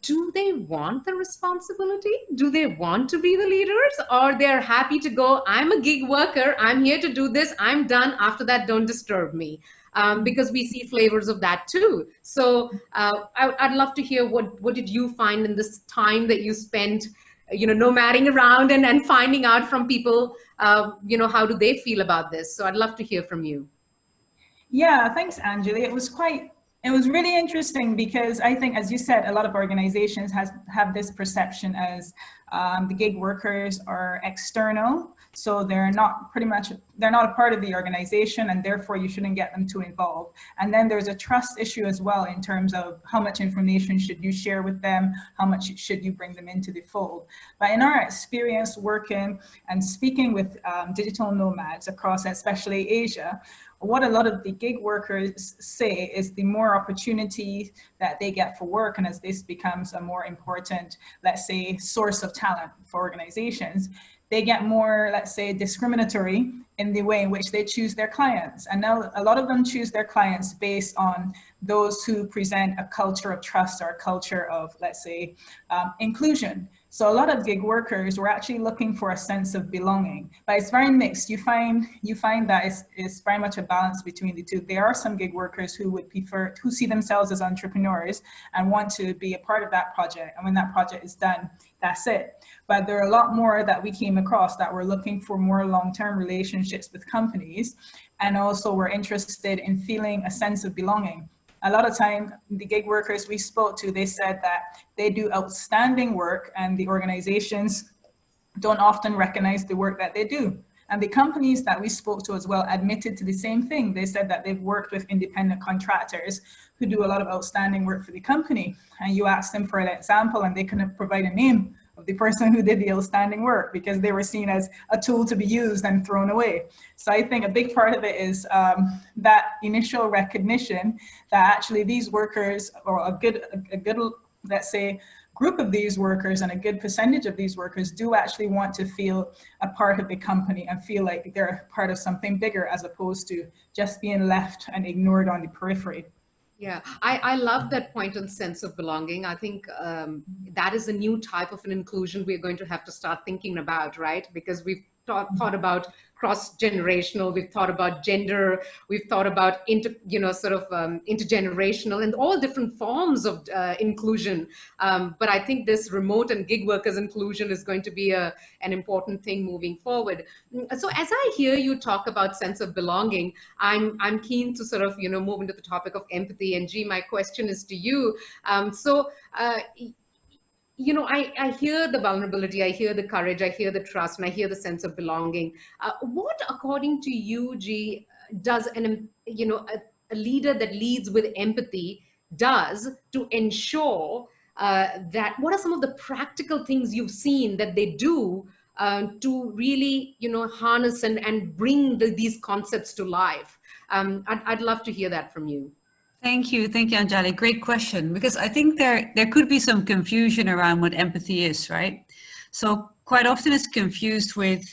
Do they want the responsibility? Do they want to be the leaders? Or they're happy to go, I'm a gig worker, I'm here to do this, I'm done, after that, don't disturb me. Because we see flavors of that too. So I'd love to hear what did you find in this time that you spent, nomading around and finding out from people, how do they feel about this? So I'd love to hear from you. Yeah, thanks, Anjali. It was really interesting because I think, as you said, a lot of organizations have this perception as the gig workers are external, so they're not a part of the organization, and therefore you shouldn't get them too involved. And then there's a trust issue as well in terms of how much information should you share with them, how much should you bring them into the fold. But in our experience working and speaking with digital nomads across, especially Asia, what a lot of the gig workers say is the more opportunity that they get for work, and as this becomes a more important, let's say, source of talent for organizations, they get more, let's say, discriminatory in the way in which they choose their clients. And now a lot of them choose their clients based on those who present a culture of trust or a culture of, let's say, inclusion. So a lot of gig workers were actually looking for a sense of belonging, but it's very mixed. You find that it's very much a balance between the two. There are some gig workers who see themselves as entrepreneurs and want to be a part of that project. And when that project is done, that's it. But there are a lot more that we came across that were looking for more long-term relationships with companies, and also were interested in feeling a sense of belonging. A lot of time, the gig workers we spoke to, they said that they do outstanding work and the organizations don't often recognize the work that they do. And the companies that we spoke to as well admitted to the same thing. They said that they've worked with independent contractors who do a lot of outstanding work for the company. And you ask them for an example and they couldn't provide a name of the person who did the outstanding work because they were seen as a tool to be used and thrown away. So I think a big part of it is that initial recognition that actually these workers, or a good, let's say, group of these workers and a good percentage of these workers do actually want to feel a part of the company and feel like they're part of something bigger, as opposed to just being left and ignored on the periphery. Yeah, I love that point on sense of belonging. I think that is a new type of an inclusion we're going to have to start thinking about, right? Because we've thought about cross-generational, we've thought about gender, we've thought about intergenerational and all different forms of inclusion. But I think this remote and gig workers inclusion is going to be an important thing moving forward. So as I hear you talk about sense of belonging, I'm keen to sort of move into the topic of empathy. And G, my question is to you. I hear the vulnerability, I hear the courage, I hear the trust, and I hear the sense of belonging. What, according to you, G, does a leader that leads with empathy does to ensure that? What are some of the practical things you've seen that they do to really, harness and bring these concepts to life? I'd love to hear that from you. Thank you, Anjali. Great question, because I think there could be some confusion around what empathy is, right? So quite often it's confused with,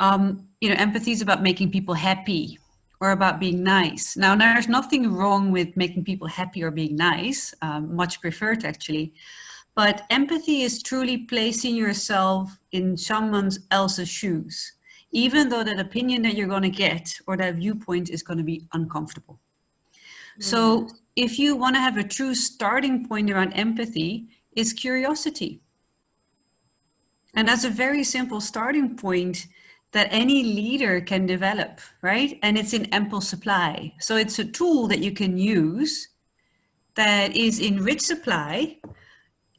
empathy is about making people happy or about being nice. Now, there's nothing wrong with making people happy or being nice, much preferred actually. But empathy is truly placing yourself in someone else's shoes, even though that opinion that you're going to get or that viewpoint is going to be uncomfortable. So if you want to have a true starting point around empathy, it's curiosity. And that's a very simple starting point that any leader can develop, right? And it's in ample supply. So it's a tool that you can use that is in rich supply.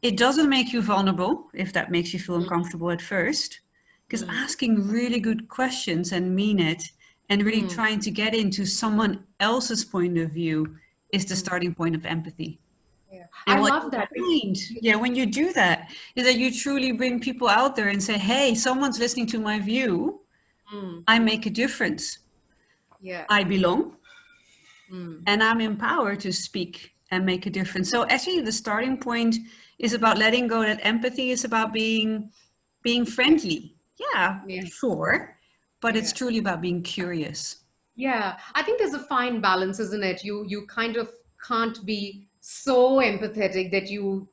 It doesn't make you vulnerable, if that makes you feel uncomfortable at first, because asking really good questions and mean it, and really trying to get into someone else's point of view is the starting point of empathy. Yeah. And I love that. When you do that, is that you truly bring people out there and say, hey, someone's listening to my view. I make a difference. Yeah. I belong. And I'm empowered to speak and make a difference. So actually the starting point is about letting go that empathy is about being friendly. Yeah. Sure. But it's truly about being curious. Yeah, I think there's a fine balance, isn't it? You kind of can't be so empathetic that you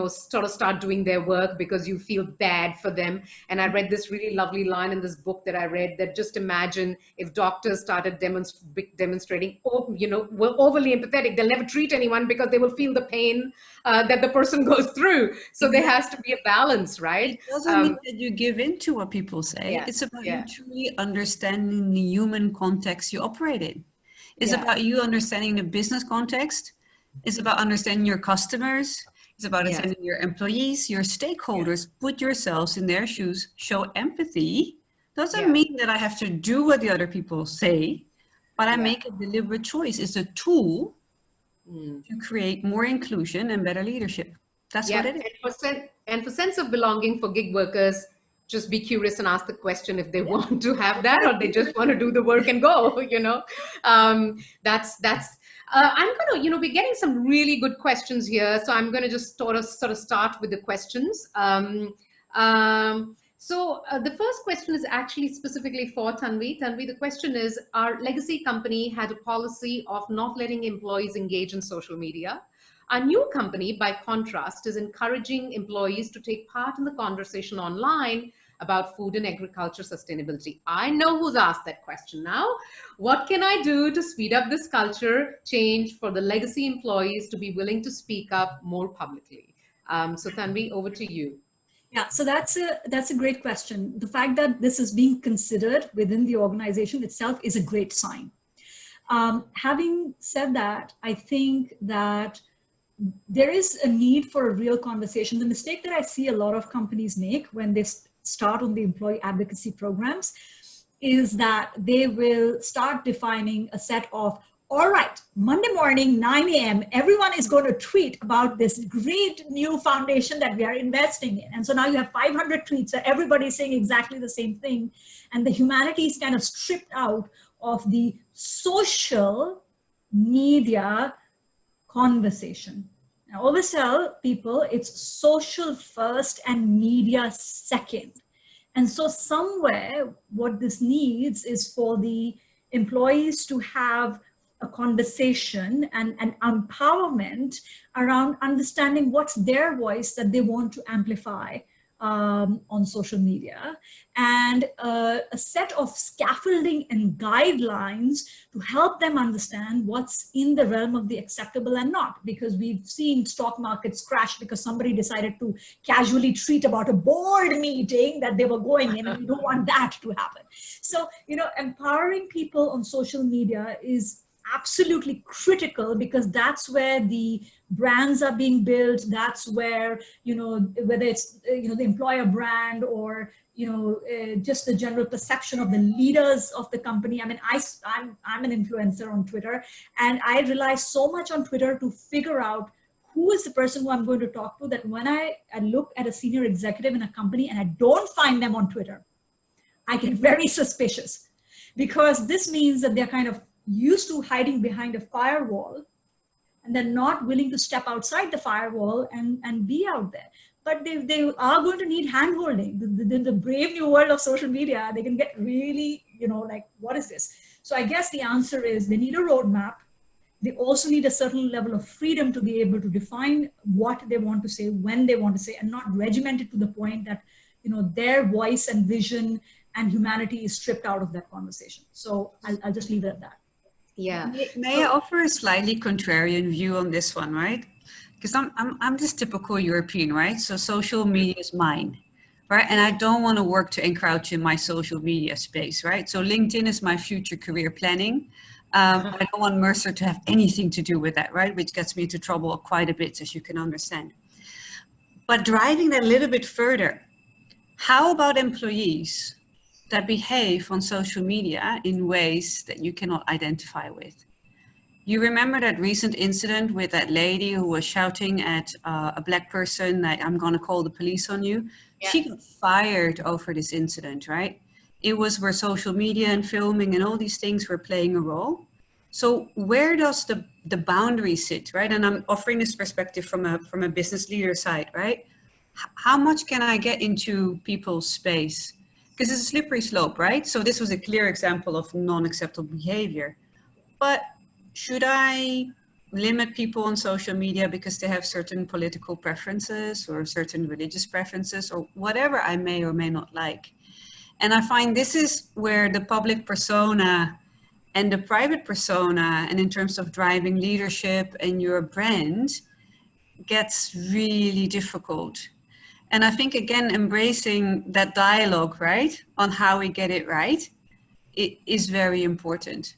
sort of start doing their work because you feel bad for them. And I read this really lovely line in this book that I read, that just imagine if doctors started demonstrating, were overly empathetic, they'll never treat anyone because they will feel the pain that the person goes through. So there has to be a balance, right? It doesn't mean that you give in to what people say. Yeah, it's about you truly understanding the human context you operate in. It's about you understanding the business context. It's about understanding your customers. It's about understanding your employees, your stakeholders. Put yourselves in their shoes, show empathy. Doesn't mean that I have to do what the other people say, but I make a deliberate choice. It's a tool to create more inclusion and better leadership. That's what it is. And for sense of belonging for gig workers, just be curious and ask the question if they want to have that, or they just want to do the work and go, I'm going to, we're getting some really good questions here. So I'm going to just sort of start with the questions. So the first question is actually specifically for Tanvi. Tanvi, the question is, our legacy company had a policy of not letting employees engage in social media. Our new company, by contrast, is encouraging employees to take part in the conversation online about food and agriculture sustainability. I know who's asked that question now. What can I do to speed up this culture change for the legacy employees to be willing to speak up more publicly? So Tanvi, over to you. Yeah, so that's a great question. The fact that this is being considered within the organization itself is a great sign. Having said that, I think that there is a need for a real conversation. The mistake that I see a lot of companies make when they start on the employee advocacy programs is that they will start defining a set of, all right, Monday morning, 9 a.m., everyone is going to tweet about this great new foundation that we are investing in. And so now you have 500 tweets, so everybody's saying exactly the same thing. And the humanity is kind of stripped out of the social media conversation. I always tell people it's social first and media second. And so somewhere what this needs is for the employees to have a conversation and an empowerment around understanding what's their voice that they want to amplify on social media, and a set of scaffolding and guidelines to help them understand what's in the realm of the acceptable and not. Because we've seen stock markets crash because somebody decided to casually tweet about a board meeting that they were going in, and we don't want that to happen. So, empowering people on social media is absolutely critical, because that's where the brands are being built. That's where, whether it's, the employer brand or, just the general perception of the leaders of the company. I mean, I'm an influencer on Twitter, and I rely so much on Twitter to figure out who is the person who I'm going to talk to, that when I look at a senior executive in a company and I don't find them on Twitter, I get very suspicious, because this means that they're kind of used to hiding behind a firewall, and they're not willing to step outside the firewall and be out there. But they are going to need hand-holding. The brave new world of social media, they can get really, like, what is this? So I guess the answer is they need a roadmap. They also need a certain level of freedom to be able to define what they want to say, when they want to say, and not regiment it to the point that, their voice and vision and humanity is stripped out of that conversation. So I'll just leave it at that. Yeah. May I offer a slightly contrarian view on this one, right? Because I'm this typical European, right? So social media is mine, right? And I don't want to work to encroach in my social media space, right? So LinkedIn is my future career planning. I don't want Mercer to have anything to do with that, right? Which gets me into trouble quite a bit, as you can understand. But driving that a little bit further, how about employees that behave on social media in ways that you cannot identify with? You remember that recent incident with that lady who was shouting at a Black person that I'm going to call the police on you? Yeah. She got fired over this incident, right? It was where social media and filming and all these things were playing a role. So where does the boundary sit, right? And I'm offering this perspective from a business leader side, right? How much can I get into people's space? Because it's a slippery slope, right? So this was a clear example of non-acceptable behavior. But should I limit people on social media because they have certain political preferences or certain religious preferences or whatever I may or may not like? And I find this is where the public persona and the private persona, and in terms of driving leadership and your brand, gets really difficult. And I think, again, embracing that dialogue, right, on how we get it right, it is very important.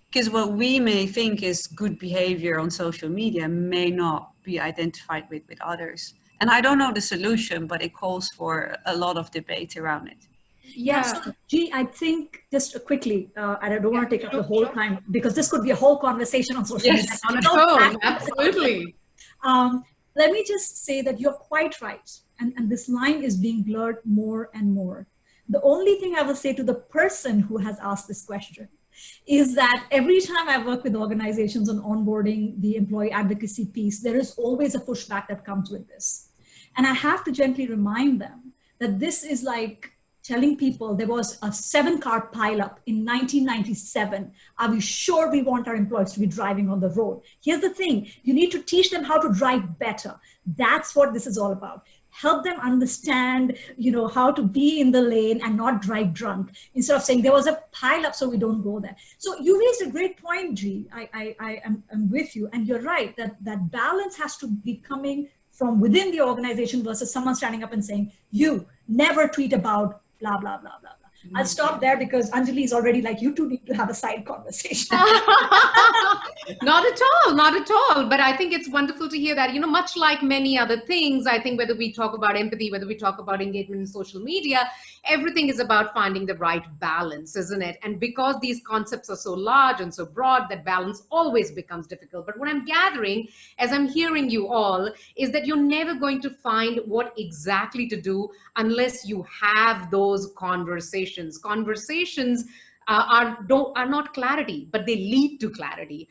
Because what we may think is good behavior on social media may not be identified with others. And I don't know the solution, but it calls for a lot of debate around it. Yeah, so, G, I think just quickly, and I don't want to take up the whole time, because this could be a whole conversation on social media. On its own, absolutely. Let me just say that you're quite right. And this line is being blurred more and more. The only thing I will say to the person who has asked this question is that every time I work with organizations on onboarding the employee advocacy piece, there is always a pushback that comes with this. And I have to gently remind them that this is like telling people there was a 7-car pileup in 1997. Are we sure we want our employees to be driving on the road? Here's the thing, you need to teach them how to drive better. That's what this is all about. Help them understand, how to be in the lane and not drive drunk, instead of saying there was a pileup, so we don't go there. So you raised a great point, G. I'm with you. And you're right, that balance has to be coming from within the organization versus someone standing up and saying, you never tweet about blah, blah, blah, blah, blah. I'll stop there because Anjali is already like, you two need to have a side conversation. Not at all, not at all. But I think it's wonderful to hear that, much like many other things, I think whether we talk about empathy, whether we talk about engagement in social media, everything is about finding the right balance, isn't it? And because these concepts are so large and so broad, that balance always becomes difficult. But what I'm gathering, as I'm hearing you all, is that you're never going to find what exactly to do unless you have those conversations. Conversations are not clarity, but they lead to clarity.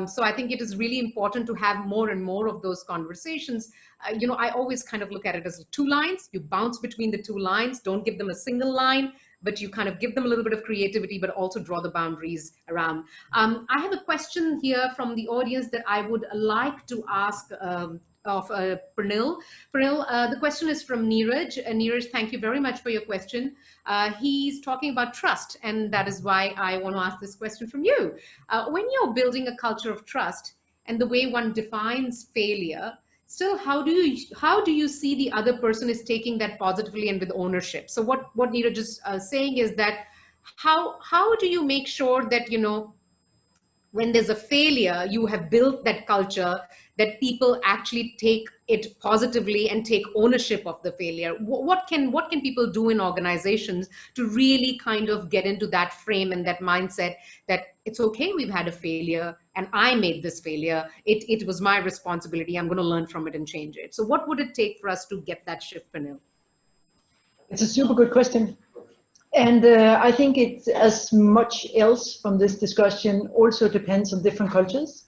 So I think it is really important to have more and more of those conversations. I always kind of look at it as 2 lines. You bounce between the 2 lines. Don't give them a single line. but you kind of give them a little bit of creativity, but also draw the boundaries around. I have a question here from the audience that I would like to ask of Pranil. Pranil, the question is from Neeraj. Neeraj, thank you very much for your question. He's talking about trust, and that is why I want to ask this question from you. When you're building a culture of trust and the way one defines failure, still, how do you see the other person is taking that positively and with ownership? So what Neeraj is saying is that how do you make sure that, you know, when there's a failure, you have built that culture that people actually take it positively and take ownership of the failure? What can people do in organizations to really kind of get into that frame and that mindset that it's okay, we've had a failure and I made this failure. It was my responsibility. I'm going to learn from it and change it. So what would it take for us to get that shift, Pranil? It's a super good question. And I think it's as much else from this discussion also depends on different cultures.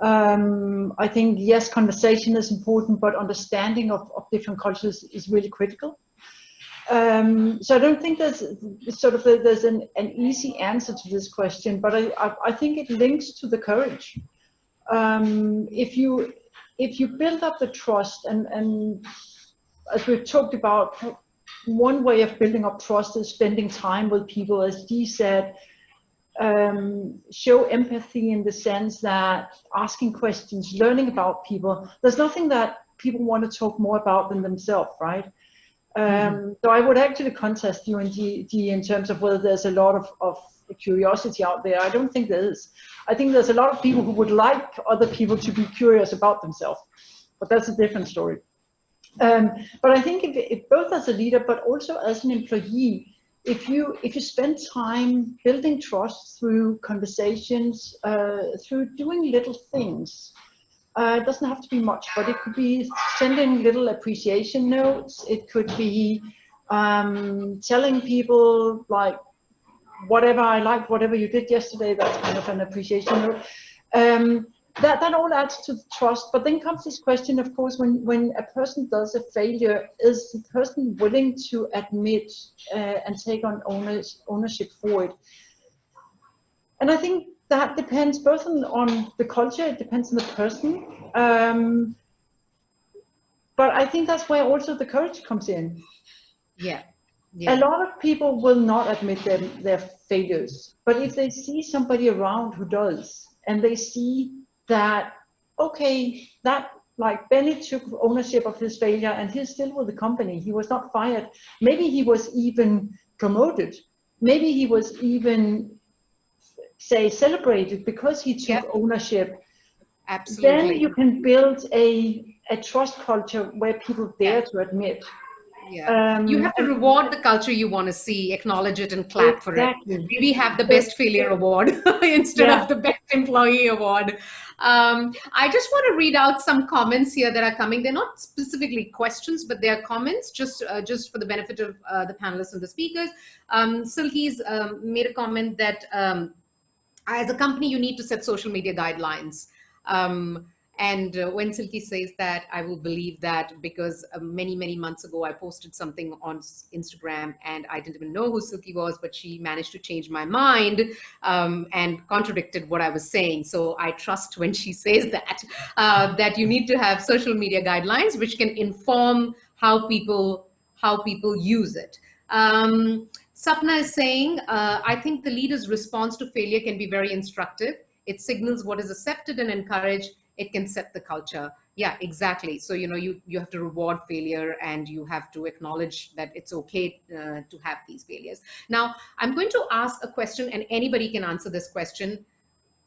I think, yes, conversation is important, but understanding of different cultures is really critical. So I don't think there's an easy answer to this question, but I think it links to the courage. If you build up the trust, and as we've talked about, one way of building up trust is spending time with people, as Dee said. Show empathy in the sense that asking questions, learning about people. There's nothing that people want to talk more about than themselves, right? So I would actually contest you and Dee in terms of whether there's a lot of curiosity out there. I don't think there is. I think there's a lot of people who would like other people to be curious about themselves, but that's a different story. But I think if both as a leader, but also as an employee, if you spend time building trust through conversations, through doing little things, it doesn't have to be much, but it could be sending little appreciation notes. It could be telling people, like, whatever I liked, whatever you did yesterday, that's kind of an appreciation note. That all adds to the trust. But then comes this question, of course, when a person does a failure, is the person willing to admit and take on ownership for it? And I think that depends both on the culture, it depends on the person. But I think that's where also the courage comes in. Yeah. A lot of people will not admit their failures, but if they see somebody around who does, and they see that, okay, that, like, Benny took ownership of his failure and he's still with the company. He was not fired. Maybe he was even promoted. Maybe he was even, say, celebrated because he took ownership. Absolutely. Then you can build a trust culture where people dare to admit. Yeah. You have to reward the culture you want to see, acknowledge it, and clap for it. Maybe have the best failure award instead of the best employee award. I just want to read out some comments here that are coming. They're not specifically questions, but they are comments just for the benefit of the panelists and the speakers. Silky's made a comment that as a company, you need to set social media guidelines. And when Silky says that, I will believe that, because many months ago, I posted something on Instagram and I didn't even know who Silky was, but she managed to change my mind and contradicted what I was saying. So I trust when she says that, that you need to have social media guidelines which can inform how people use it. Sapna is saying, I think the leader's response to failure can be very instructive. It signals what is accepted and encouraged. It can set the culture. Yeah, exactly. So, you know, you have to reward failure and you have to acknowledge that it's okay to have these failures. Now, I'm going to ask a question and anybody can answer this question.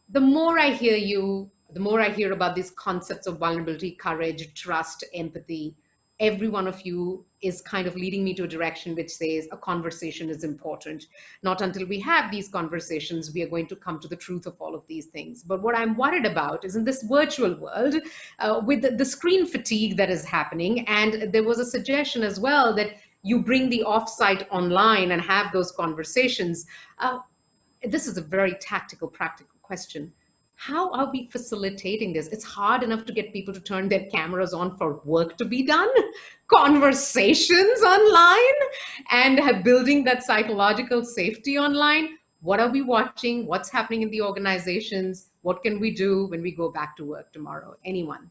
The more I hear you, the more I hear about these concepts of vulnerability, courage, trust, empathy, every one of you is kind of leading me to a direction which says a conversation is important. Not until we have these conversations, we are going to come to the truth of all of these things. But what I'm worried about is in this virtual world, with the screen fatigue that is happening, and there was a suggestion as well that you bring the offsite online and have those conversations. This is a very tactical, practical question. how are we facilitating this? It's hard enough to get people to turn their cameras on for work to be done, conversations online, and building that psychological safety online. What are we watching? What's happening in the organizations? What can we do when we go back to work tomorrow? Anyone?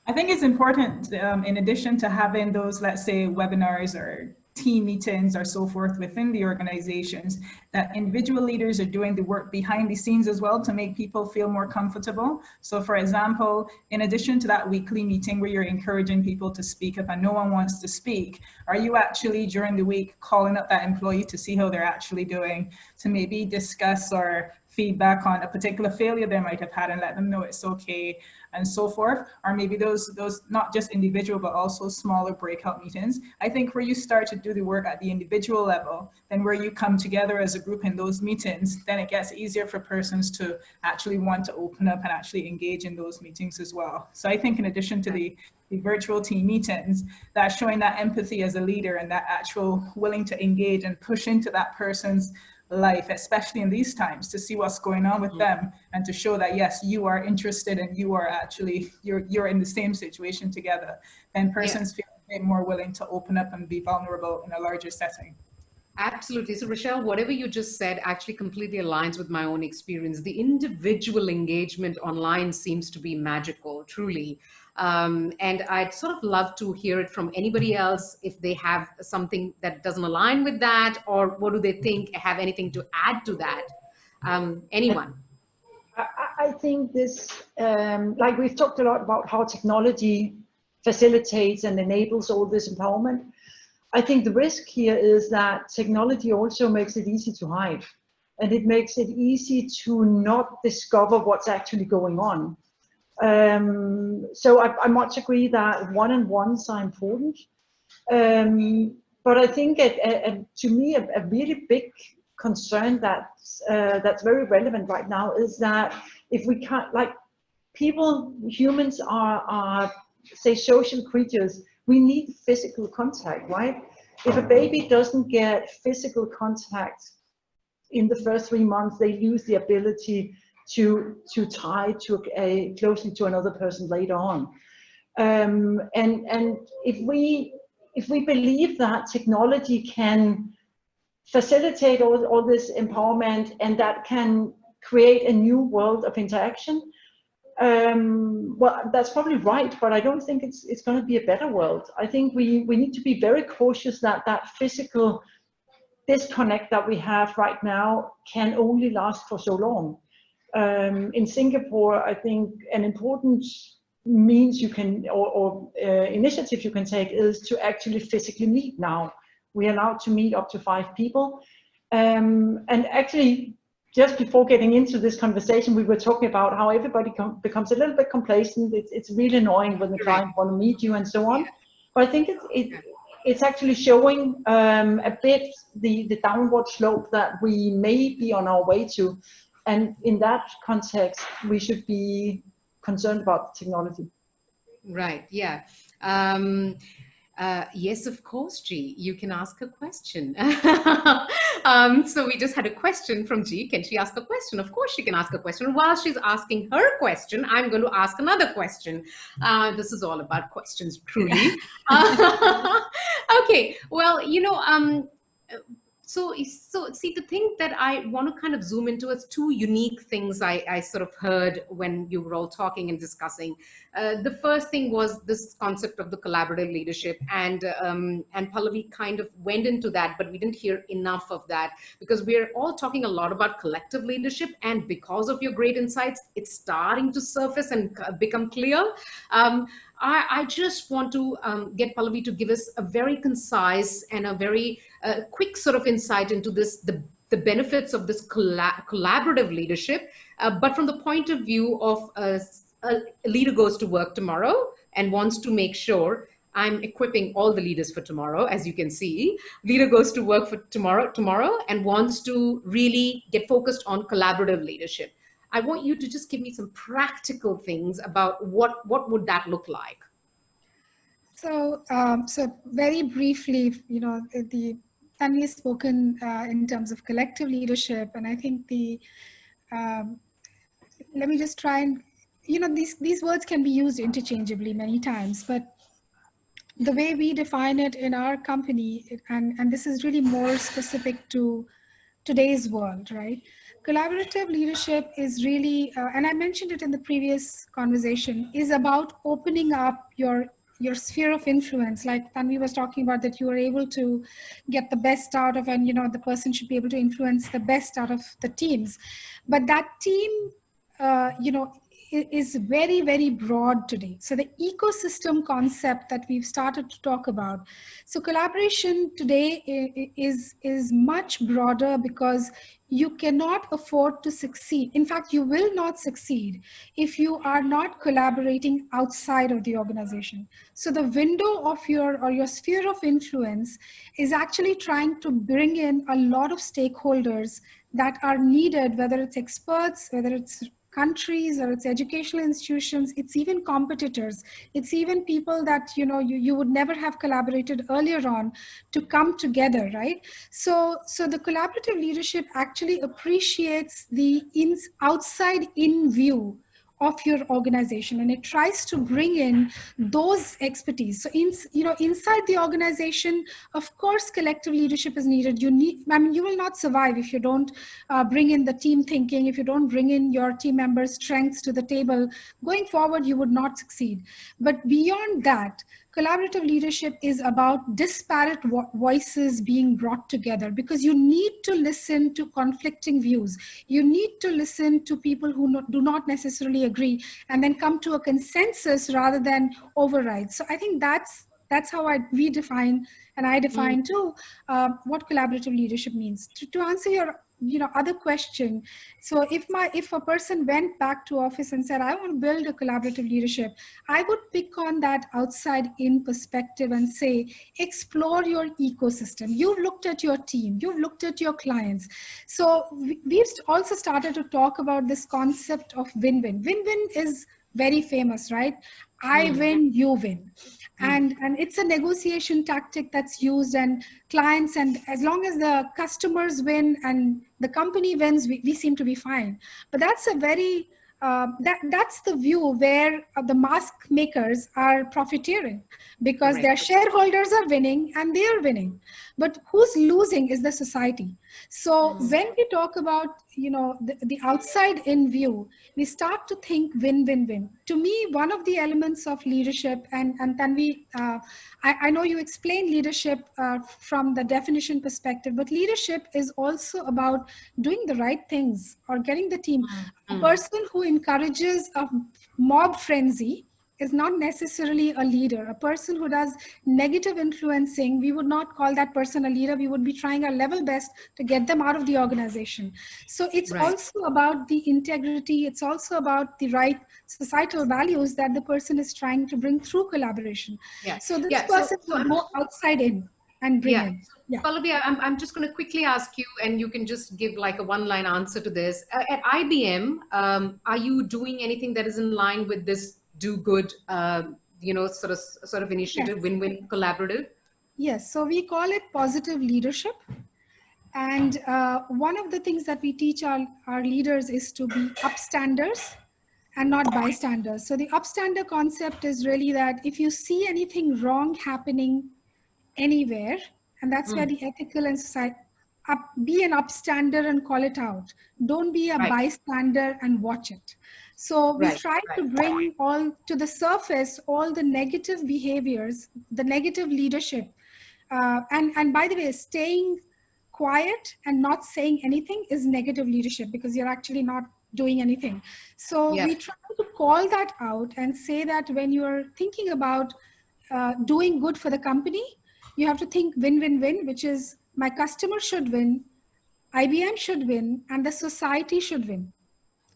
I think it's important, in addition to having those, let's say, webinars or team meetings or so forth within the organizations, that individual leaders are doing the work behind the scenes as well to make people feel more comfortable. So for example, in addition to that weekly meeting where you're encouraging people to speak up and no one wants to speak, are you actually during the week calling up that employee to see how they're actually doing, to maybe discuss or feedback on a particular failure they might have had and let them know it's okay and so forth? Or maybe those not just individual but also smaller breakout meetings. I think where you start to do the work at the individual level, then where you come together as a group in those meetings, then it gets easier for persons to actually want to open up and actually engage in those meetings as well. So I think in addition to the virtual team meetings, that's showing that empathy as a leader and that actual willing to engage and push into that person's life, especially in these times, to see what's going on with them and to show that yes, you are interested and you are actually you're in the same situation together, then persons feel a bit more willing to open up and be vulnerable in a larger setting. Absolutely. So Rochelle, whatever you just said actually completely aligns with my own experience. The individual engagement online seems to be magical, truly. And I'd sort of love to hear it from anybody else if they have something that doesn't align with that, or what do they think, have anything to add to that? Anyone? I think this, like we've talked a lot about how technology facilitates and enables all this empowerment. I think the risk here is that technology also makes it easy to hide, and it makes it easy to not discover what's actually going on. So I much agree that one-on-ones are important. But I think to me, a really big concern that's very relevant right now is that if we can't, like humans are say social creatures, we need physical contact, right? If a baby doesn't get physical contact in the first 3 months, they lose the ability to tie closely to another person later on. And if we believe that technology can facilitate all this empowerment and that can create a new world of interaction, well, that's probably right, but I don't think it's going to be a better world. I think we need to be very cautious that physical disconnect that we have right now can only last for so long. In Singapore, I think an important means you can, or initiative you can take is to actually physically meet now. We are allowed to meet up to 5 people. And actually, just before getting into this conversation, we were talking about how everybody becomes a little bit complacent. It's really annoying when the client want to meet you and so on. But I think it's actually showing a bit the downward slope that we may be on our way to. And in that context, we should be concerned about technology. Right, yeah. Yes, of course, G. You can ask a question. So we just had a question from G. Can she ask a question? Of course she can ask a question. While she's asking her question, I'm going to ask another question. This is all about questions, truly. Okay, well, so see, the thing that I want to kind of zoom into is 2 unique things I sort of heard when you were all talking and discussing. The first thing was this concept of the collaborative leadership, and Pallavi kind of went into that, but we didn't hear enough of that because we're all talking a lot about collective leadership, and because of your great insights, it's starting to surface and become clear. I just want to get Pallavi to give us a very concise and a very quick sort of insight into this, the benefits of this collaborative leadership, but from the point of view of a leader goes to work tomorrow and wants to make sure I'm equipping all the leaders for tomorrow. As you can see, leader goes to work for tomorrow and wants to really get focused on collaborative leadership. I want you to just give me some practical things about what would that look like. So, so very briefly, Tanvi has spoken in terms of collective leadership, and I think the let me just try and, these words can be used interchangeably many times, but the way we define it in our company, and this is really more specific to today's world, right? Collaborative leadership is really, and I mentioned it in the previous conversation, is about opening up your sphere of influence. Like Tanvi was talking about, that you are able to get the best out of, and the person should be able to influence the best out of the teams. But that team, is very, very broad today. So the ecosystem concept that we've started to talk about. So collaboration today is much broader, because you cannot afford to succeed. In fact, you will not succeed if you are not collaborating outside of the organization. So the window of your sphere of influence is actually trying to bring in a lot of stakeholders that are needed, whether it's experts, whether it's countries, or it's educational institutions, it's even competitors, it's even people that you would never have collaborated earlier on, to come together, right? So the collaborative leadership actually appreciates the outside in view of your organization, and it tries to bring in those expertise. So inside the organization, of course, collective leadership is needed. You will not survive if you don't bring in the team thinking, if you don't bring in your team members' strengths to the table. Going forward, you would not succeed. But beyond that, collaborative leadership is about disparate voices being brought together, because you need to listen to conflicting views. You need to listen to people who do not necessarily agree, and then come to a consensus rather than override. So I think that's how we define, and I define too, what collaborative leadership means. To answer your other question, so if a person went back to office and said, I want to build a collaborative leadership, I would pick on that outside in perspective and say, explore your ecosystem. You've looked at your team, you've looked at your clients. So we've also started to talk about this concept of win-win. Win-win is very famous, right? I win, you win. And it's a negotiation tactic that's used, and clients, and as long as the customers win and the company wins, we seem to be fine. But that's a very that's the view where the mask makers are profiteering, because their shareholders are winning and they are winning. But who's losing is the society. So when we talk about the outside in view, we start to think win-win-win. To me, one of the elements of leadership, and Tanvi, I know you explain leadership from the definition perspective, but leadership is also about doing the right things or getting the team. A person who encourages a mob frenzy is not necessarily a leader. A person who does negative influencing, we would not call that person a leader. We would be trying our level best to get them out of the organization. So it's also about the integrity. It's also about the right societal values that the person is trying to bring through collaboration. So this person will go outside in and bring in. Pallavi, I'm just going to quickly ask you, and you can just give like a one-line answer to this. At IBM, are you doing anything that is in line with this do good, sort of initiative, win-win collaborative? Yes, so we call it positive leadership. And one of the things that we teach our leaders is to be upstanders and not bystanders. So the upstander concept is really that if you see anything wrong happening anywhere, and that's where the ethical and society, be an upstander and call it out. Don't be a bystander and watch it. So we try to bring all to the surface, all the negative behaviors, the negative leadership. And by the way, staying quiet and not saying anything is negative leadership, because you're actually not doing anything. So we try to call that out and say that when you're thinking about doing good for the company, you have to think win-win-win, which is my customer should win, IBM should win, and the society should win.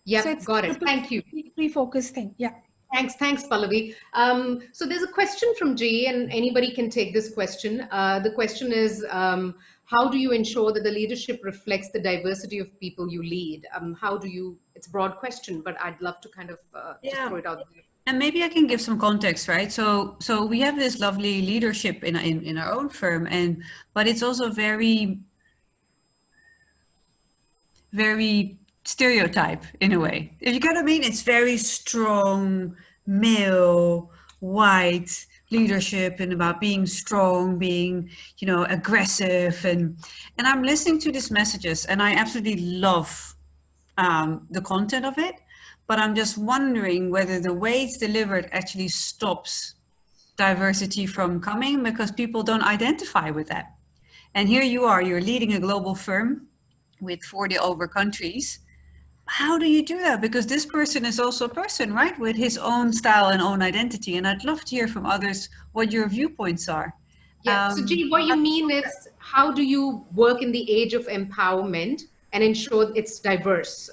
Yeah, so it's got it. Thank you. Refocus thing. Yeah. Thanks, Pallavi. So there's a question from Jay, and anybody can take this question. The question is, how do you ensure that the leadership reflects the diversity of people you lead? How do you? It's a broad question, but I'd love to kind of just throw it out there. And maybe I can give some context, right? So we have this lovely leadership in our own firm, but it's also very stereotype in a way. If you get what I mean, it's very strong, male, white leadership and about being strong, being, you know, aggressive. And I'm listening to these messages and I absolutely love the content of it, but I'm just wondering whether the way it's delivered actually stops diversity from coming because people don't identify with that. And here you are, you're leading a global firm with 40 over countries. How do you do that? Because this person is also a person, right? With his own style and own identity. And I'd love to hear from others what your viewpoints are. Yeah, so G, what you mean is, how do you work in the age of empowerment and ensure it's diverse?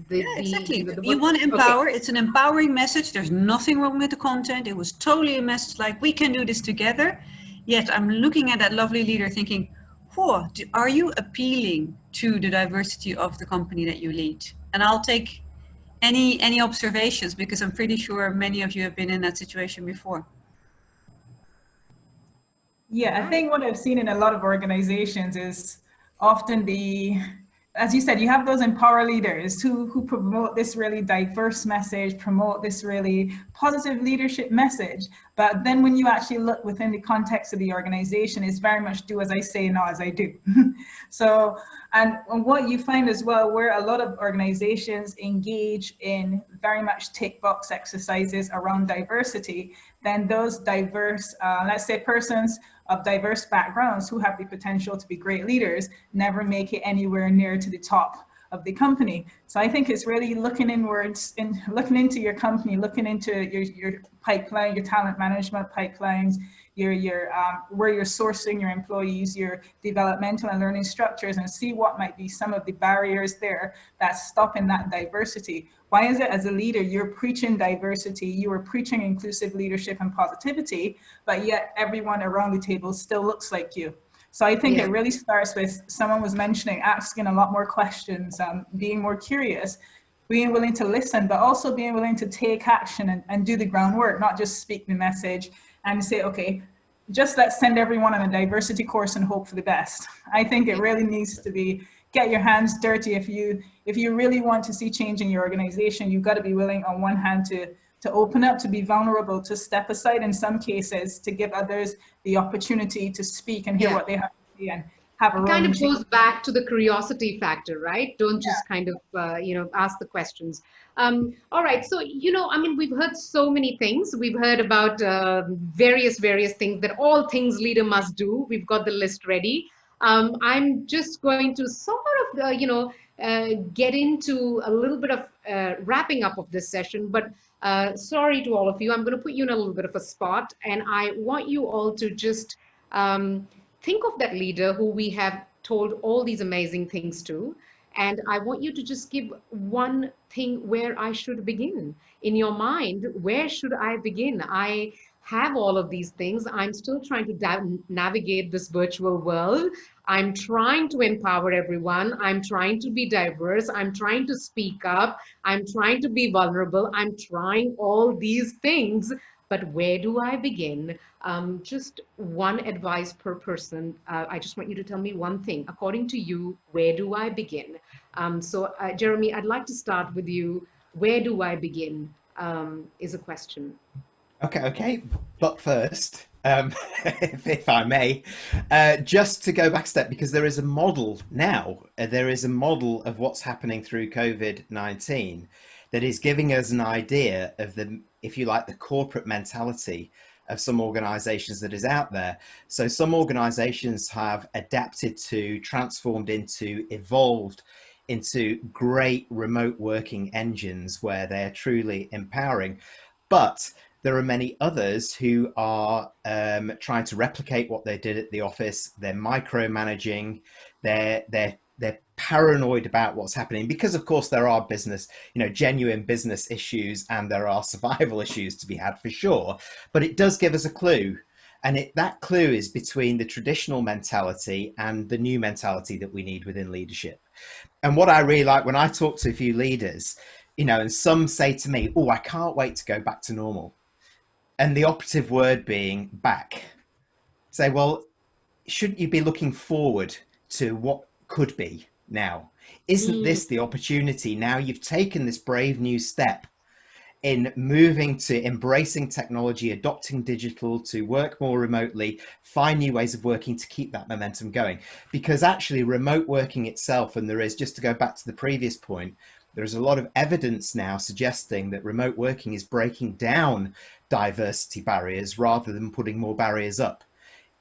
Exactly. You want to empower. Okay. It's an empowering message. There's nothing wrong with the content. It was totally a message like, we can do this together. Yet I'm looking at that lovely leader thinking, oh, are you appealing to the diversity of the company that you lead? And I'll take any observations because I'm pretty sure many of you have been in that situation before. Yeah, I think what I've seen in a lot of organizations is often as you said, you have those empower leaders who promote this really diverse message, promote this really positive leadership message. But then when you actually look within the context of the organization, it's very much do as I say, not as I do. So, and what you find as well, where a lot of organizations engage in very much tick box exercises around diversity, then those diverse, let's say persons of diverse backgrounds who have the potential to be great leaders never make it anywhere near to the top of the company. So I think it's really looking inwards and looking into your company, looking into your pipeline, your talent management pipelines, your where you're sourcing your employees, your developmental and learning structures, and see what might be some of the barriers there that's stopping that diversity. Why is it as a leader, you're preaching diversity, you are preaching inclusive leadership and positivity, but yet everyone around the table still looks like you? So I think it really starts with, someone was mentioning, asking a lot more questions, being more curious, being willing to listen, but also being willing to take action and do the groundwork, not just speak the message and say, okay, just let's send everyone on a diversity course and hope for the best. I think it really needs to be, get your hands dirty. If you really want to see change in your organization, you've got to be willing on one hand to open up, to be vulnerable, to step aside in some cases, to give others the opportunity to speak and hear what they have to say and have a role. It kind of goes back to the curiosity factor, right? Don't just kind of, ask the questions. All right, so, I mean, we've heard so many things. We've heard about various things that all things leader must do. We've got the list ready. I'm just going to sort of, get into a little bit of wrapping up of this session, but sorry to all of you, I'm going to put you in a little bit of a spot, and I want you all to just think of that leader who we have told all these amazing things to, and I want you to just give one thing where I should begin. In your mind, where should I begin? I have all of these things. I'm still trying to navigate this virtual world. I'm trying to empower everyone. I'm trying to be diverse. I'm trying to speak up. I'm trying to be vulnerable. I'm trying all these things, but where do I begin? Just one advice per person. I just want you to tell me one thing. According to you, where do I begin? So Jeremy, I'd like to start with you. Where do I begin is a question. Okay. But first, if I may, just to go back a step, because there is a model now, there is a model of what's happening through COVID-19 that is giving us an idea of the, if you like, the corporate mentality of some organizations that is out there. So some organizations have adapted to, transformed into, evolved into great remote working engines where they're truly empowering. But there are many others who are trying to replicate what they did at the office. They're micromanaging, they're paranoid about what's happening, because of course there are business, genuine business issues, and there are survival issues to be had for sure. But it does give us a clue. And that clue is between the traditional mentality and the new mentality that we need within leadership. And what I really like when I talk to a few leaders, and some say to me, oh, I can't wait to go back to normal. And the operative word being back. Say, well, shouldn't you be looking forward to what could be now. Isn't this the opportunity now? You've taken this brave new step in moving to embracing technology, adopting digital, to work more remotely, find new ways of working to keep that momentum going. Because actually remote working itself, and there is, just to go back to the previous point, there's a lot of evidence now suggesting that remote working is breaking down diversity barriers rather than putting more barriers up.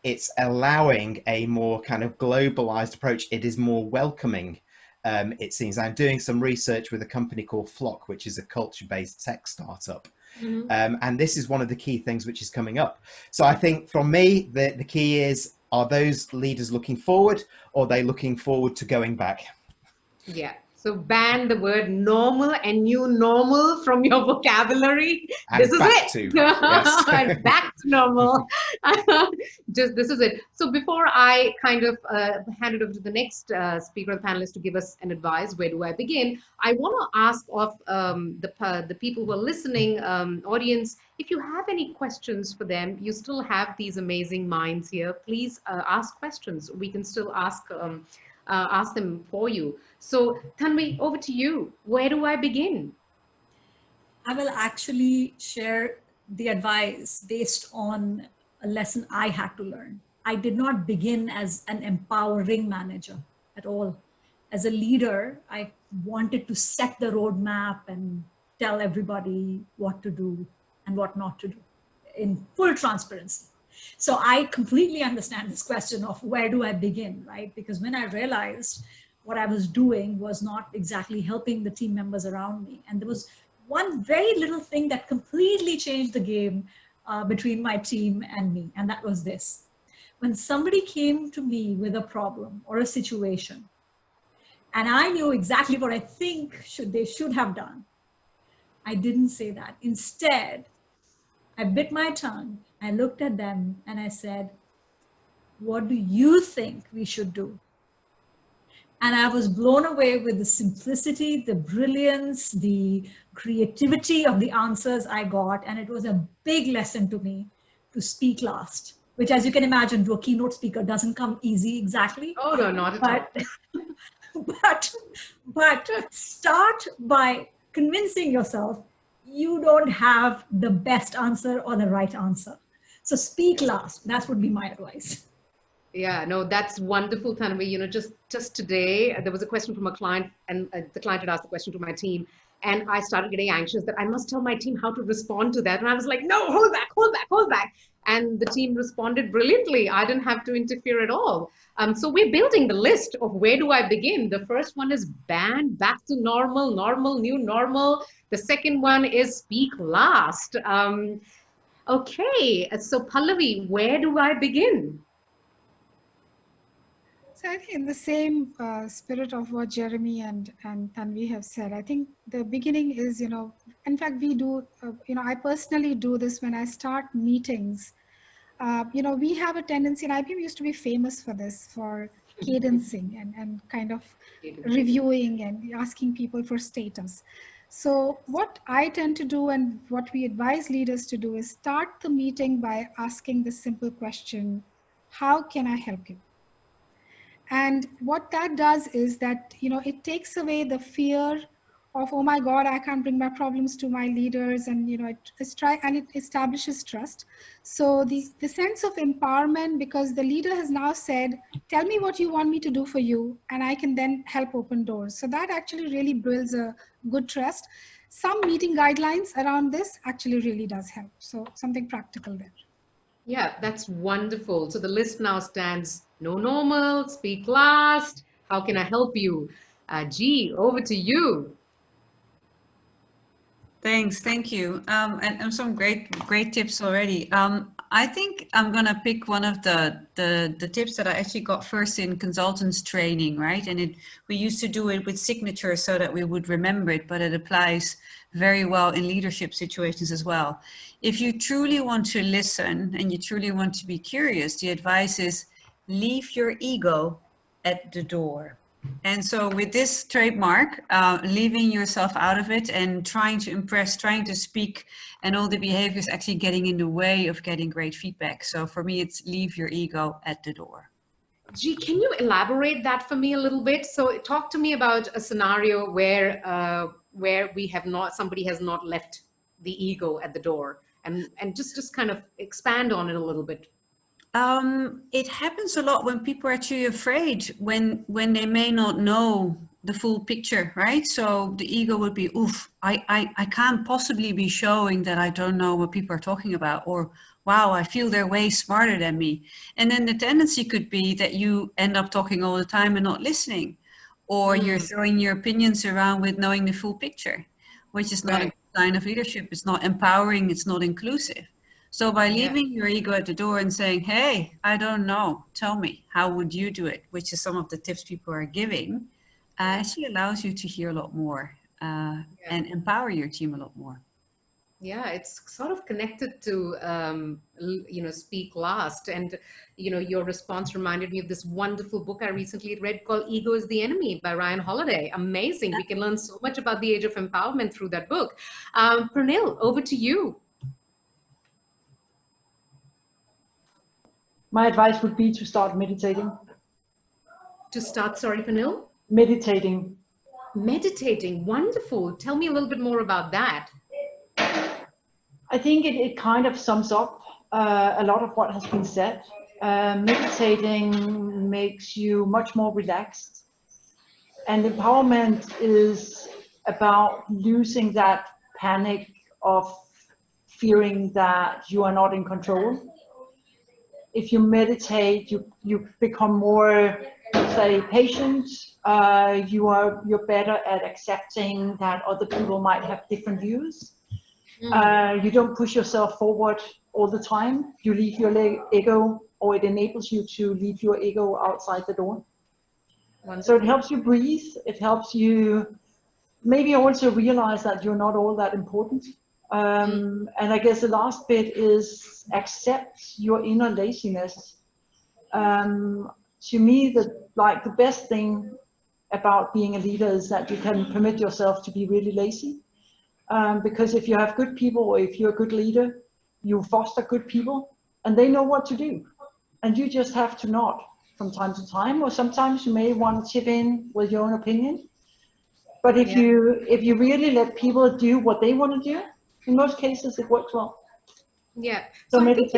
It's allowing a more kind of globalized approach. It is more welcoming. It seems. I'm doing some research with a company called Flock, which is a culture-based tech startup. And this is one of the key things which is coming up. So I think from me, the key is, are those leaders looking forward, or are they looking forward to going back? Yeah. So ban the word normal and new normal from your vocabulary. And this is back it. to, yes. And back to normal. This is it. So before I kind of hand it over to the next speaker or panelist to give us an advice, where do I begin? I want to ask of the people who are listening, audience, if you have any questions for them, you still have these amazing minds here. Please ask questions. We can still ask them for you. So Tanvi, over to you. Where do I begin? I will actually share the advice based on a lesson I had to learn. I did not begin as an empowering manager at all. As a leader, I wanted to set the roadmap and tell everybody what to do and what not to do in full transparency. So I completely understand this question of where do I begin, right? Because when I realized what I was doing was not exactly helping the team members around me. And there was one very little thing that completely changed the game between my team and me. And that was this. When somebody came to me with a problem or a situation, and I knew exactly what I think they should have done, I didn't say that. Instead, I bit my tongue. I looked at them and I said, what do you think we should do? And I was blown away with the simplicity, the brilliance, the creativity of the answers I got. And it was a big lesson to me to speak last, which, as you can imagine, to a keynote speaker doesn't come easy exactly. Oh, no, not at all. But start by convincing yourself you don't have the best answer or the right answer. So speak last. That would be my advice. Yeah, no, that's wonderful, Tanvi. You know, just today, there was a question from a client, and the client had asked the question to my team, and I started getting anxious that I must tell my team how to respond to that. And I was like, no, hold back, hold back, hold back. And the team responded brilliantly. I didn't have to interfere at all. So we're building the list of where do I begin. The first one is ban, back to normal, normal, new normal. The second one is speak last. Okay, so Pallavi, where do I begin? So I think in the same spirit of what Jeremy and Tanvi have said, I think the beginning is, in fact, we do, I personally do this when I start meetings. We have a tendency, and IBM used to be famous for this, for cadencing and kind of reviewing and asking people for status. So what I tend to do, and what we advise leaders to do, is start the meeting by asking the simple question, how can I help you? And what that does is that, it takes away the fear of, oh my God, I can't bring my problems to my leaders, and, it establishes trust. So the sense of empowerment, because the leader has now said, tell me what you want me to do for you, and I can then help open doors. So that actually really builds a good trust. Some meeting guidelines around this actually really does help. So something practical there. Yeah, that's wonderful. So the list now stands: no normal, speak last, how can I help you? G, over to you. Thanks, thank you. And some great tips already. I think I'm gonna pick one of the tips that I actually got first in consultants training, right? And we used to do it with signatures so that we would remember it, but it applies very well in leadership situations as well. If you truly want to listen and you truly want to be curious, the advice is leave your ego at the door. And so with this trademark, leaving yourself out of it and trying to impress, trying to speak, and all the behaviors actually getting in the way of getting great feedback. So for me, it's leave your ego at the door. Gee, can you elaborate that for me a little bit? So talk to me about a scenario where we have not, somebody has not left the ego at the door, and just kind of expand on it a little bit. It happens a lot when people are actually afraid, when they may not know the full picture, right? So the ego would be, oof, I can't possibly be showing that I don't know what people are talking about, or wow, I feel they're way smarter than me. And then the tendency could be that you end up talking all the time and not listening, or you're throwing your opinions around with knowing the full picture, which is not a sign of leadership. It's not empowering, it's not inclusive. So by leaving your ego at the door and saying, hey, I don't know, tell me, how would you do it? Which is some of the tips people are giving, actually allows you to hear a lot more and empower your team a lot more. Yeah, it's sort of connected to, speak last. And, your response reminded me of this wonderful book I recently read called Ego is the Enemy by Ryan Holiday. Amazing. We can learn so much about the age of empowerment through that book. Pranil, over to you. My advice would be to start meditating. To start, sorry, Pranil? Meditating. Meditating, wonderful. Tell me a little bit more about that. I think it kind of sums up a lot of what has been said. Meditating makes you much more relaxed. And empowerment is about losing that panic of fearing that you are not in control. If you meditate, you become more, say, patient. You're better at accepting that other people might have different views. You don't push yourself forward all the time. You leave your ego, or it enables you to leave your ego outside the door. Wonderful. So it helps you breathe. It helps you maybe also realize that you're not all that important. And I guess the last bit is accept your inner laziness. To me, the best thing about being a leader is that you can permit yourself to be really lazy. Because if you have good people, or if you're a good leader, you foster good people, and they know what to do. And you just have to nod from time to time, or sometimes you may want to chip in with your own opinion. But if you really let people do what they want to do, in most cases it works well. Yeah. So I think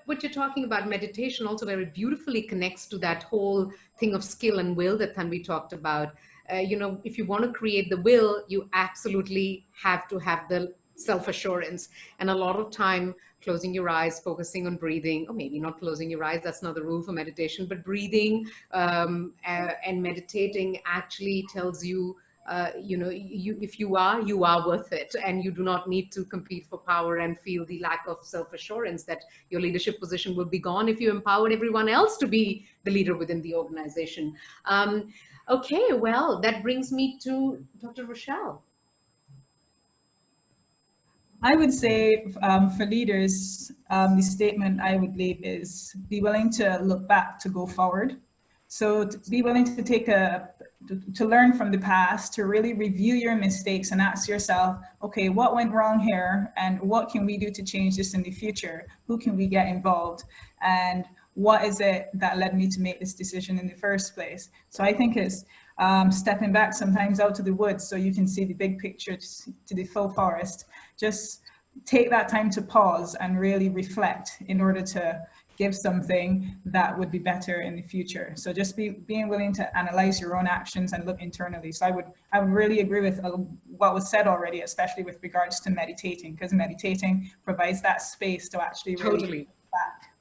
what you're talking about, meditation, also very beautifully connects to that whole thing of skill and will that Tanvi talked about. If you want to create the will, you absolutely have to have the self-assurance. And a lot of time, closing your eyes, focusing on breathing, or maybe not closing your eyes, that's not the rule for meditation, but breathing and meditating actually tells you, if you are worth it, and you do not need to compete for power and feel the lack of self-assurance that your leadership position will be gone if you empowered everyone else to be the leader within the organization. Okay, well, that brings me to Dr. Rochelle. I would say for leaders, the statement I would leave is be willing to look back to go forward. So to be willing to to learn from the past, to really review your mistakes and ask yourself, okay, what went wrong here, and what can we do to change this in the future? Who can we get involved? And what is it that led me to make this decision in the first place? So I think it's stepping back sometimes out to the woods so you can see the big picture to the full forest. Just take that time to pause and really reflect in order to give something that would be better in the future. So just being willing to analyze your own actions and look internally. So I would really agree with what was said already, especially with regards to meditating, because meditating provides that space to actually really look back.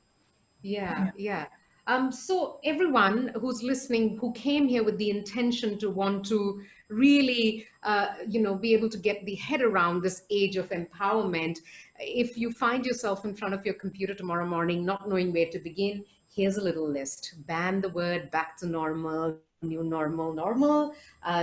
Yeah. So everyone who's listening, who came here with the intention to want to really, be able to get the head around this age of empowerment, if you find yourself in front of your computer tomorrow morning, not knowing where to begin, here's a little list. Ban the word back to normal, new normal,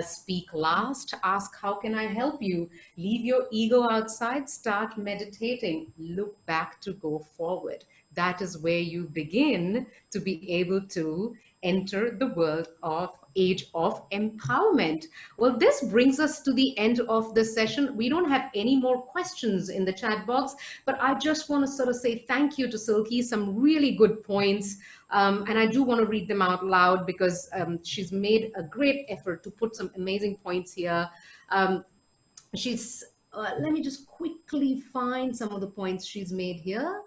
speak last, ask how can I help you, leave your ego outside, start meditating, look back to go forward. That is where you begin to be able to enter the world of age of empowerment. Well, this brings us to the end of the session. We don't have any more questions in the chat box, but I just want to sort of say thank you to Silky, some really good points. And I do want to read them out loud because she's made a great effort to put some amazing points here. Let me just quickly find some of the points she's made here.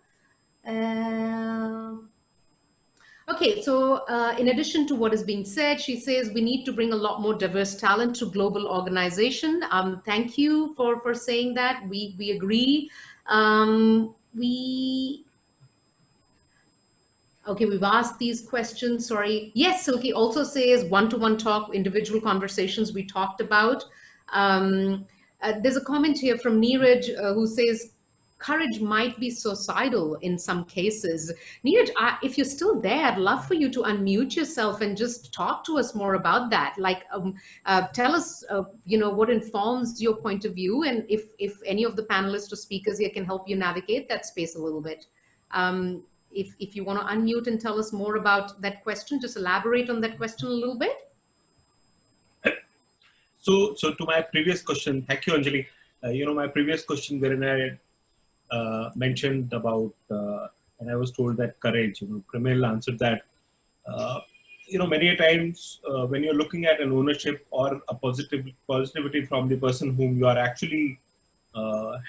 Okay, so in addition to what is being said, she says we need to bring a lot more diverse talent to global organization. Thank you for saying that. We agree. Okay, we've asked these questions, sorry. Yes, Silky also says one-to-one talk, individual conversations we talked about. There's a comment here from Neeraj who says, courage might be suicidal in some cases. Neeraj, if you're still there, I'd love for you to unmute yourself and just talk to us more about that. Like, tell us, what informs your point of view, and if any of the panelists or speakers here can help you navigate that space a little bit. If you want to unmute and tell us more about that question, just elaborate on that question a little bit. So to my previous question, thank you, Anjali. My previous question wherein I mentioned about, and I was told that courage, Pramil answered that, many times when you're looking at an ownership or a positivity from the person whom you are actually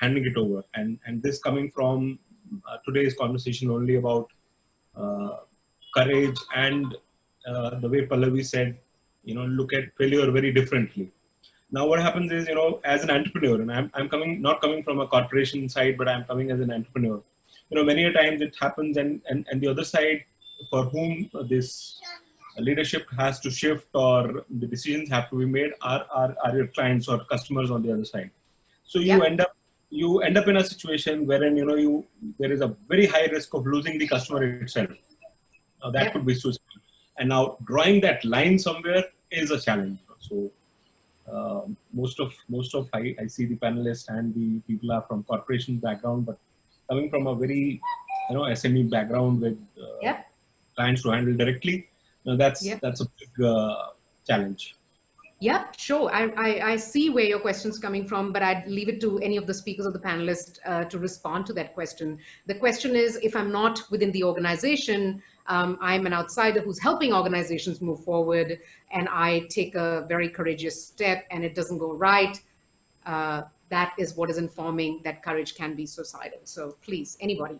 handing it over, and this coming from today's conversation only about courage and the way Pallavi said, look at failure very differently. Now what happens is, as an entrepreneur, and I'm not coming from a corporation side, but I'm coming as an entrepreneur. Many a times it happens, and the other side for whom this leadership has to shift or the decisions have to be made are your clients or customers on the other side. So you end up in a situation wherein there is a very high risk of losing the customer itself. That could be suicide. And now drawing that line somewhere is a challenge. So most of I see the panelists and the people are from corporation background, but coming from a very SME background with clients to handle directly, that's a big challenge. Yeah, sure. I see where your question's coming from, but I'd leave it to any of the speakers or the panelists to respond to that question. The question is, if I'm not within the organization, I'm an outsider who's helping organizations move forward, and I take a very courageous step and it doesn't go right, that is what is informing that courage can be suicidal. So please, anybody.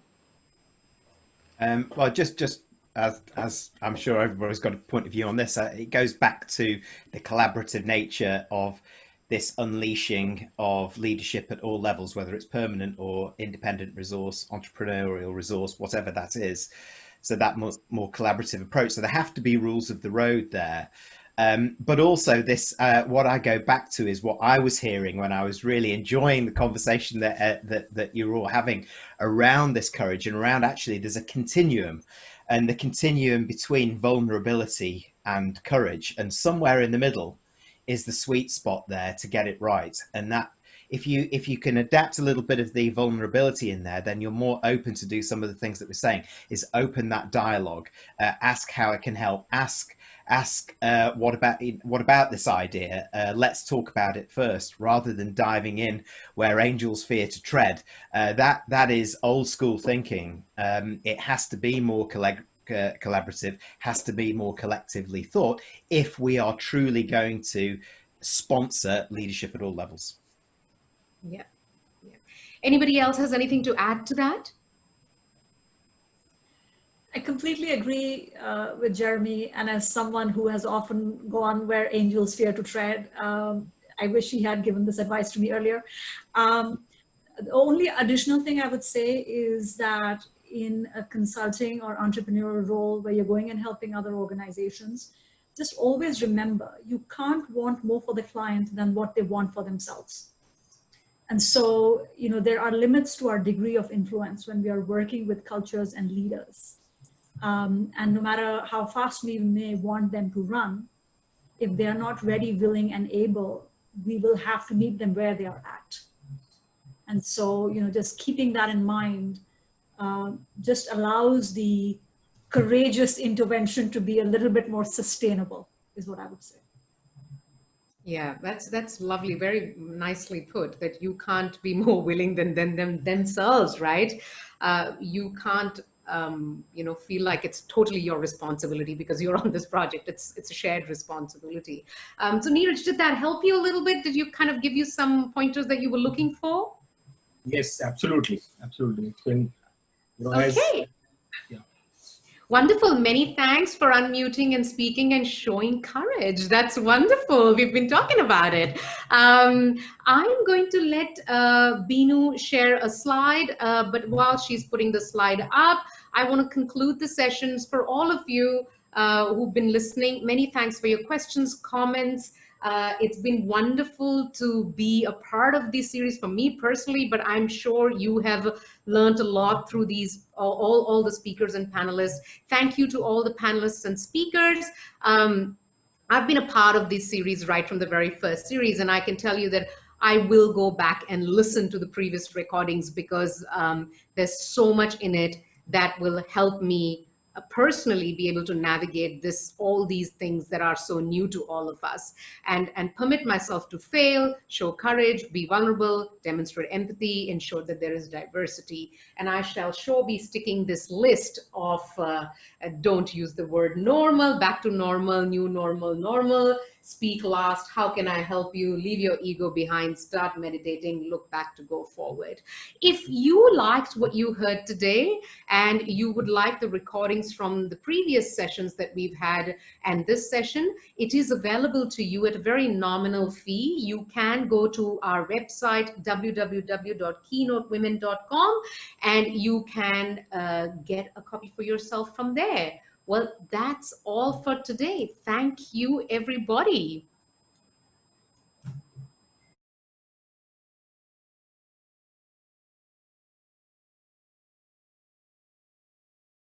Well, just as I'm sure everybody's got a point of view on this, it goes back to the collaborative nature of this unleashing of leadership at all levels, whether it's permanent or independent resource, entrepreneurial resource, whatever that is. So that more collaborative approach. So there have to be rules of the road there. But also this, what I go back to is what I was hearing when I was really enjoying the conversation that you're all having around this courage, and around actually there's a continuum, and the continuum between vulnerability and courage, and somewhere in the middle is the sweet spot there to get it right. And that if you can adapt a little bit of the vulnerability in there, then you're more open to do some of the things that we're saying, is open that dialogue, ask how it can help, ask what about this idea, let's talk about it first, rather than diving in where angels fear to tread. That is old school thinking. It has to be more collaborative, has to be more collectively thought if we are truly going to sponsor leadership at all levels. Yeah. Anybody else has anything to add to that? I completely agree with Jeremy, and as someone who has often gone where angels fear to tread, I wish he had given this advice to me earlier. The only additional thing I would say is that in a consulting or entrepreneurial role where you're going and helping other organizations, just always remember, you can't want more for the client than what they want for themselves. And so, there are limits to our degree of influence when we are working with cultures and leaders. And no matter how fast we may want them to run, if they are not ready, willing, and able, we will have to meet them where they are at. And so, just keeping that in mind just allows the courageous intervention to be a little bit more sustainable, is what I would say. Yeah, that's lovely. Very nicely put, that you can't be more willing than them themselves, right? You can't feel like it's totally your responsibility because you're on this project. It's a shared responsibility. So Neeraj, did that help you a little bit? Did you kind of give you some pointers that you were looking for? Yes, absolutely. Absolutely. It's been, Okay. Wonderful. Many thanks for unmuting and speaking and showing courage. That's wonderful. We've been talking about it. I'm going to let Binu share a slide, but while she's putting the slide up, I want to conclude the sessions for all of you who've been listening. Many thanks for your questions, comments. It's been wonderful to be a part of this series for me personally, but I'm sure you have learned a lot through these, all the speakers and panelists. Thank you to all the panelists and speakers. I've been a part of this series right from the very first series, and I can tell you that I will go back and listen to the previous recordings because there's so much in it that will help me personally be able to navigate all these things that are so new to all of us, and permit myself to fail, show courage, be vulnerable, demonstrate empathy, ensure that there is diversity. And I shall sure be sticking this list of don't use the word normal, back to normal, new normal, normal, speak last, how can I help you, leave your ego behind, start meditating, look back to go forward. If you liked what you heard today and you would like the recordings from the previous sessions that we've had and this session, it is available to you at a very nominal fee. You can go to our website, www.keynotewomen.com, and you can get a copy for yourself from there. Well, that's all for today. Thank you, everybody.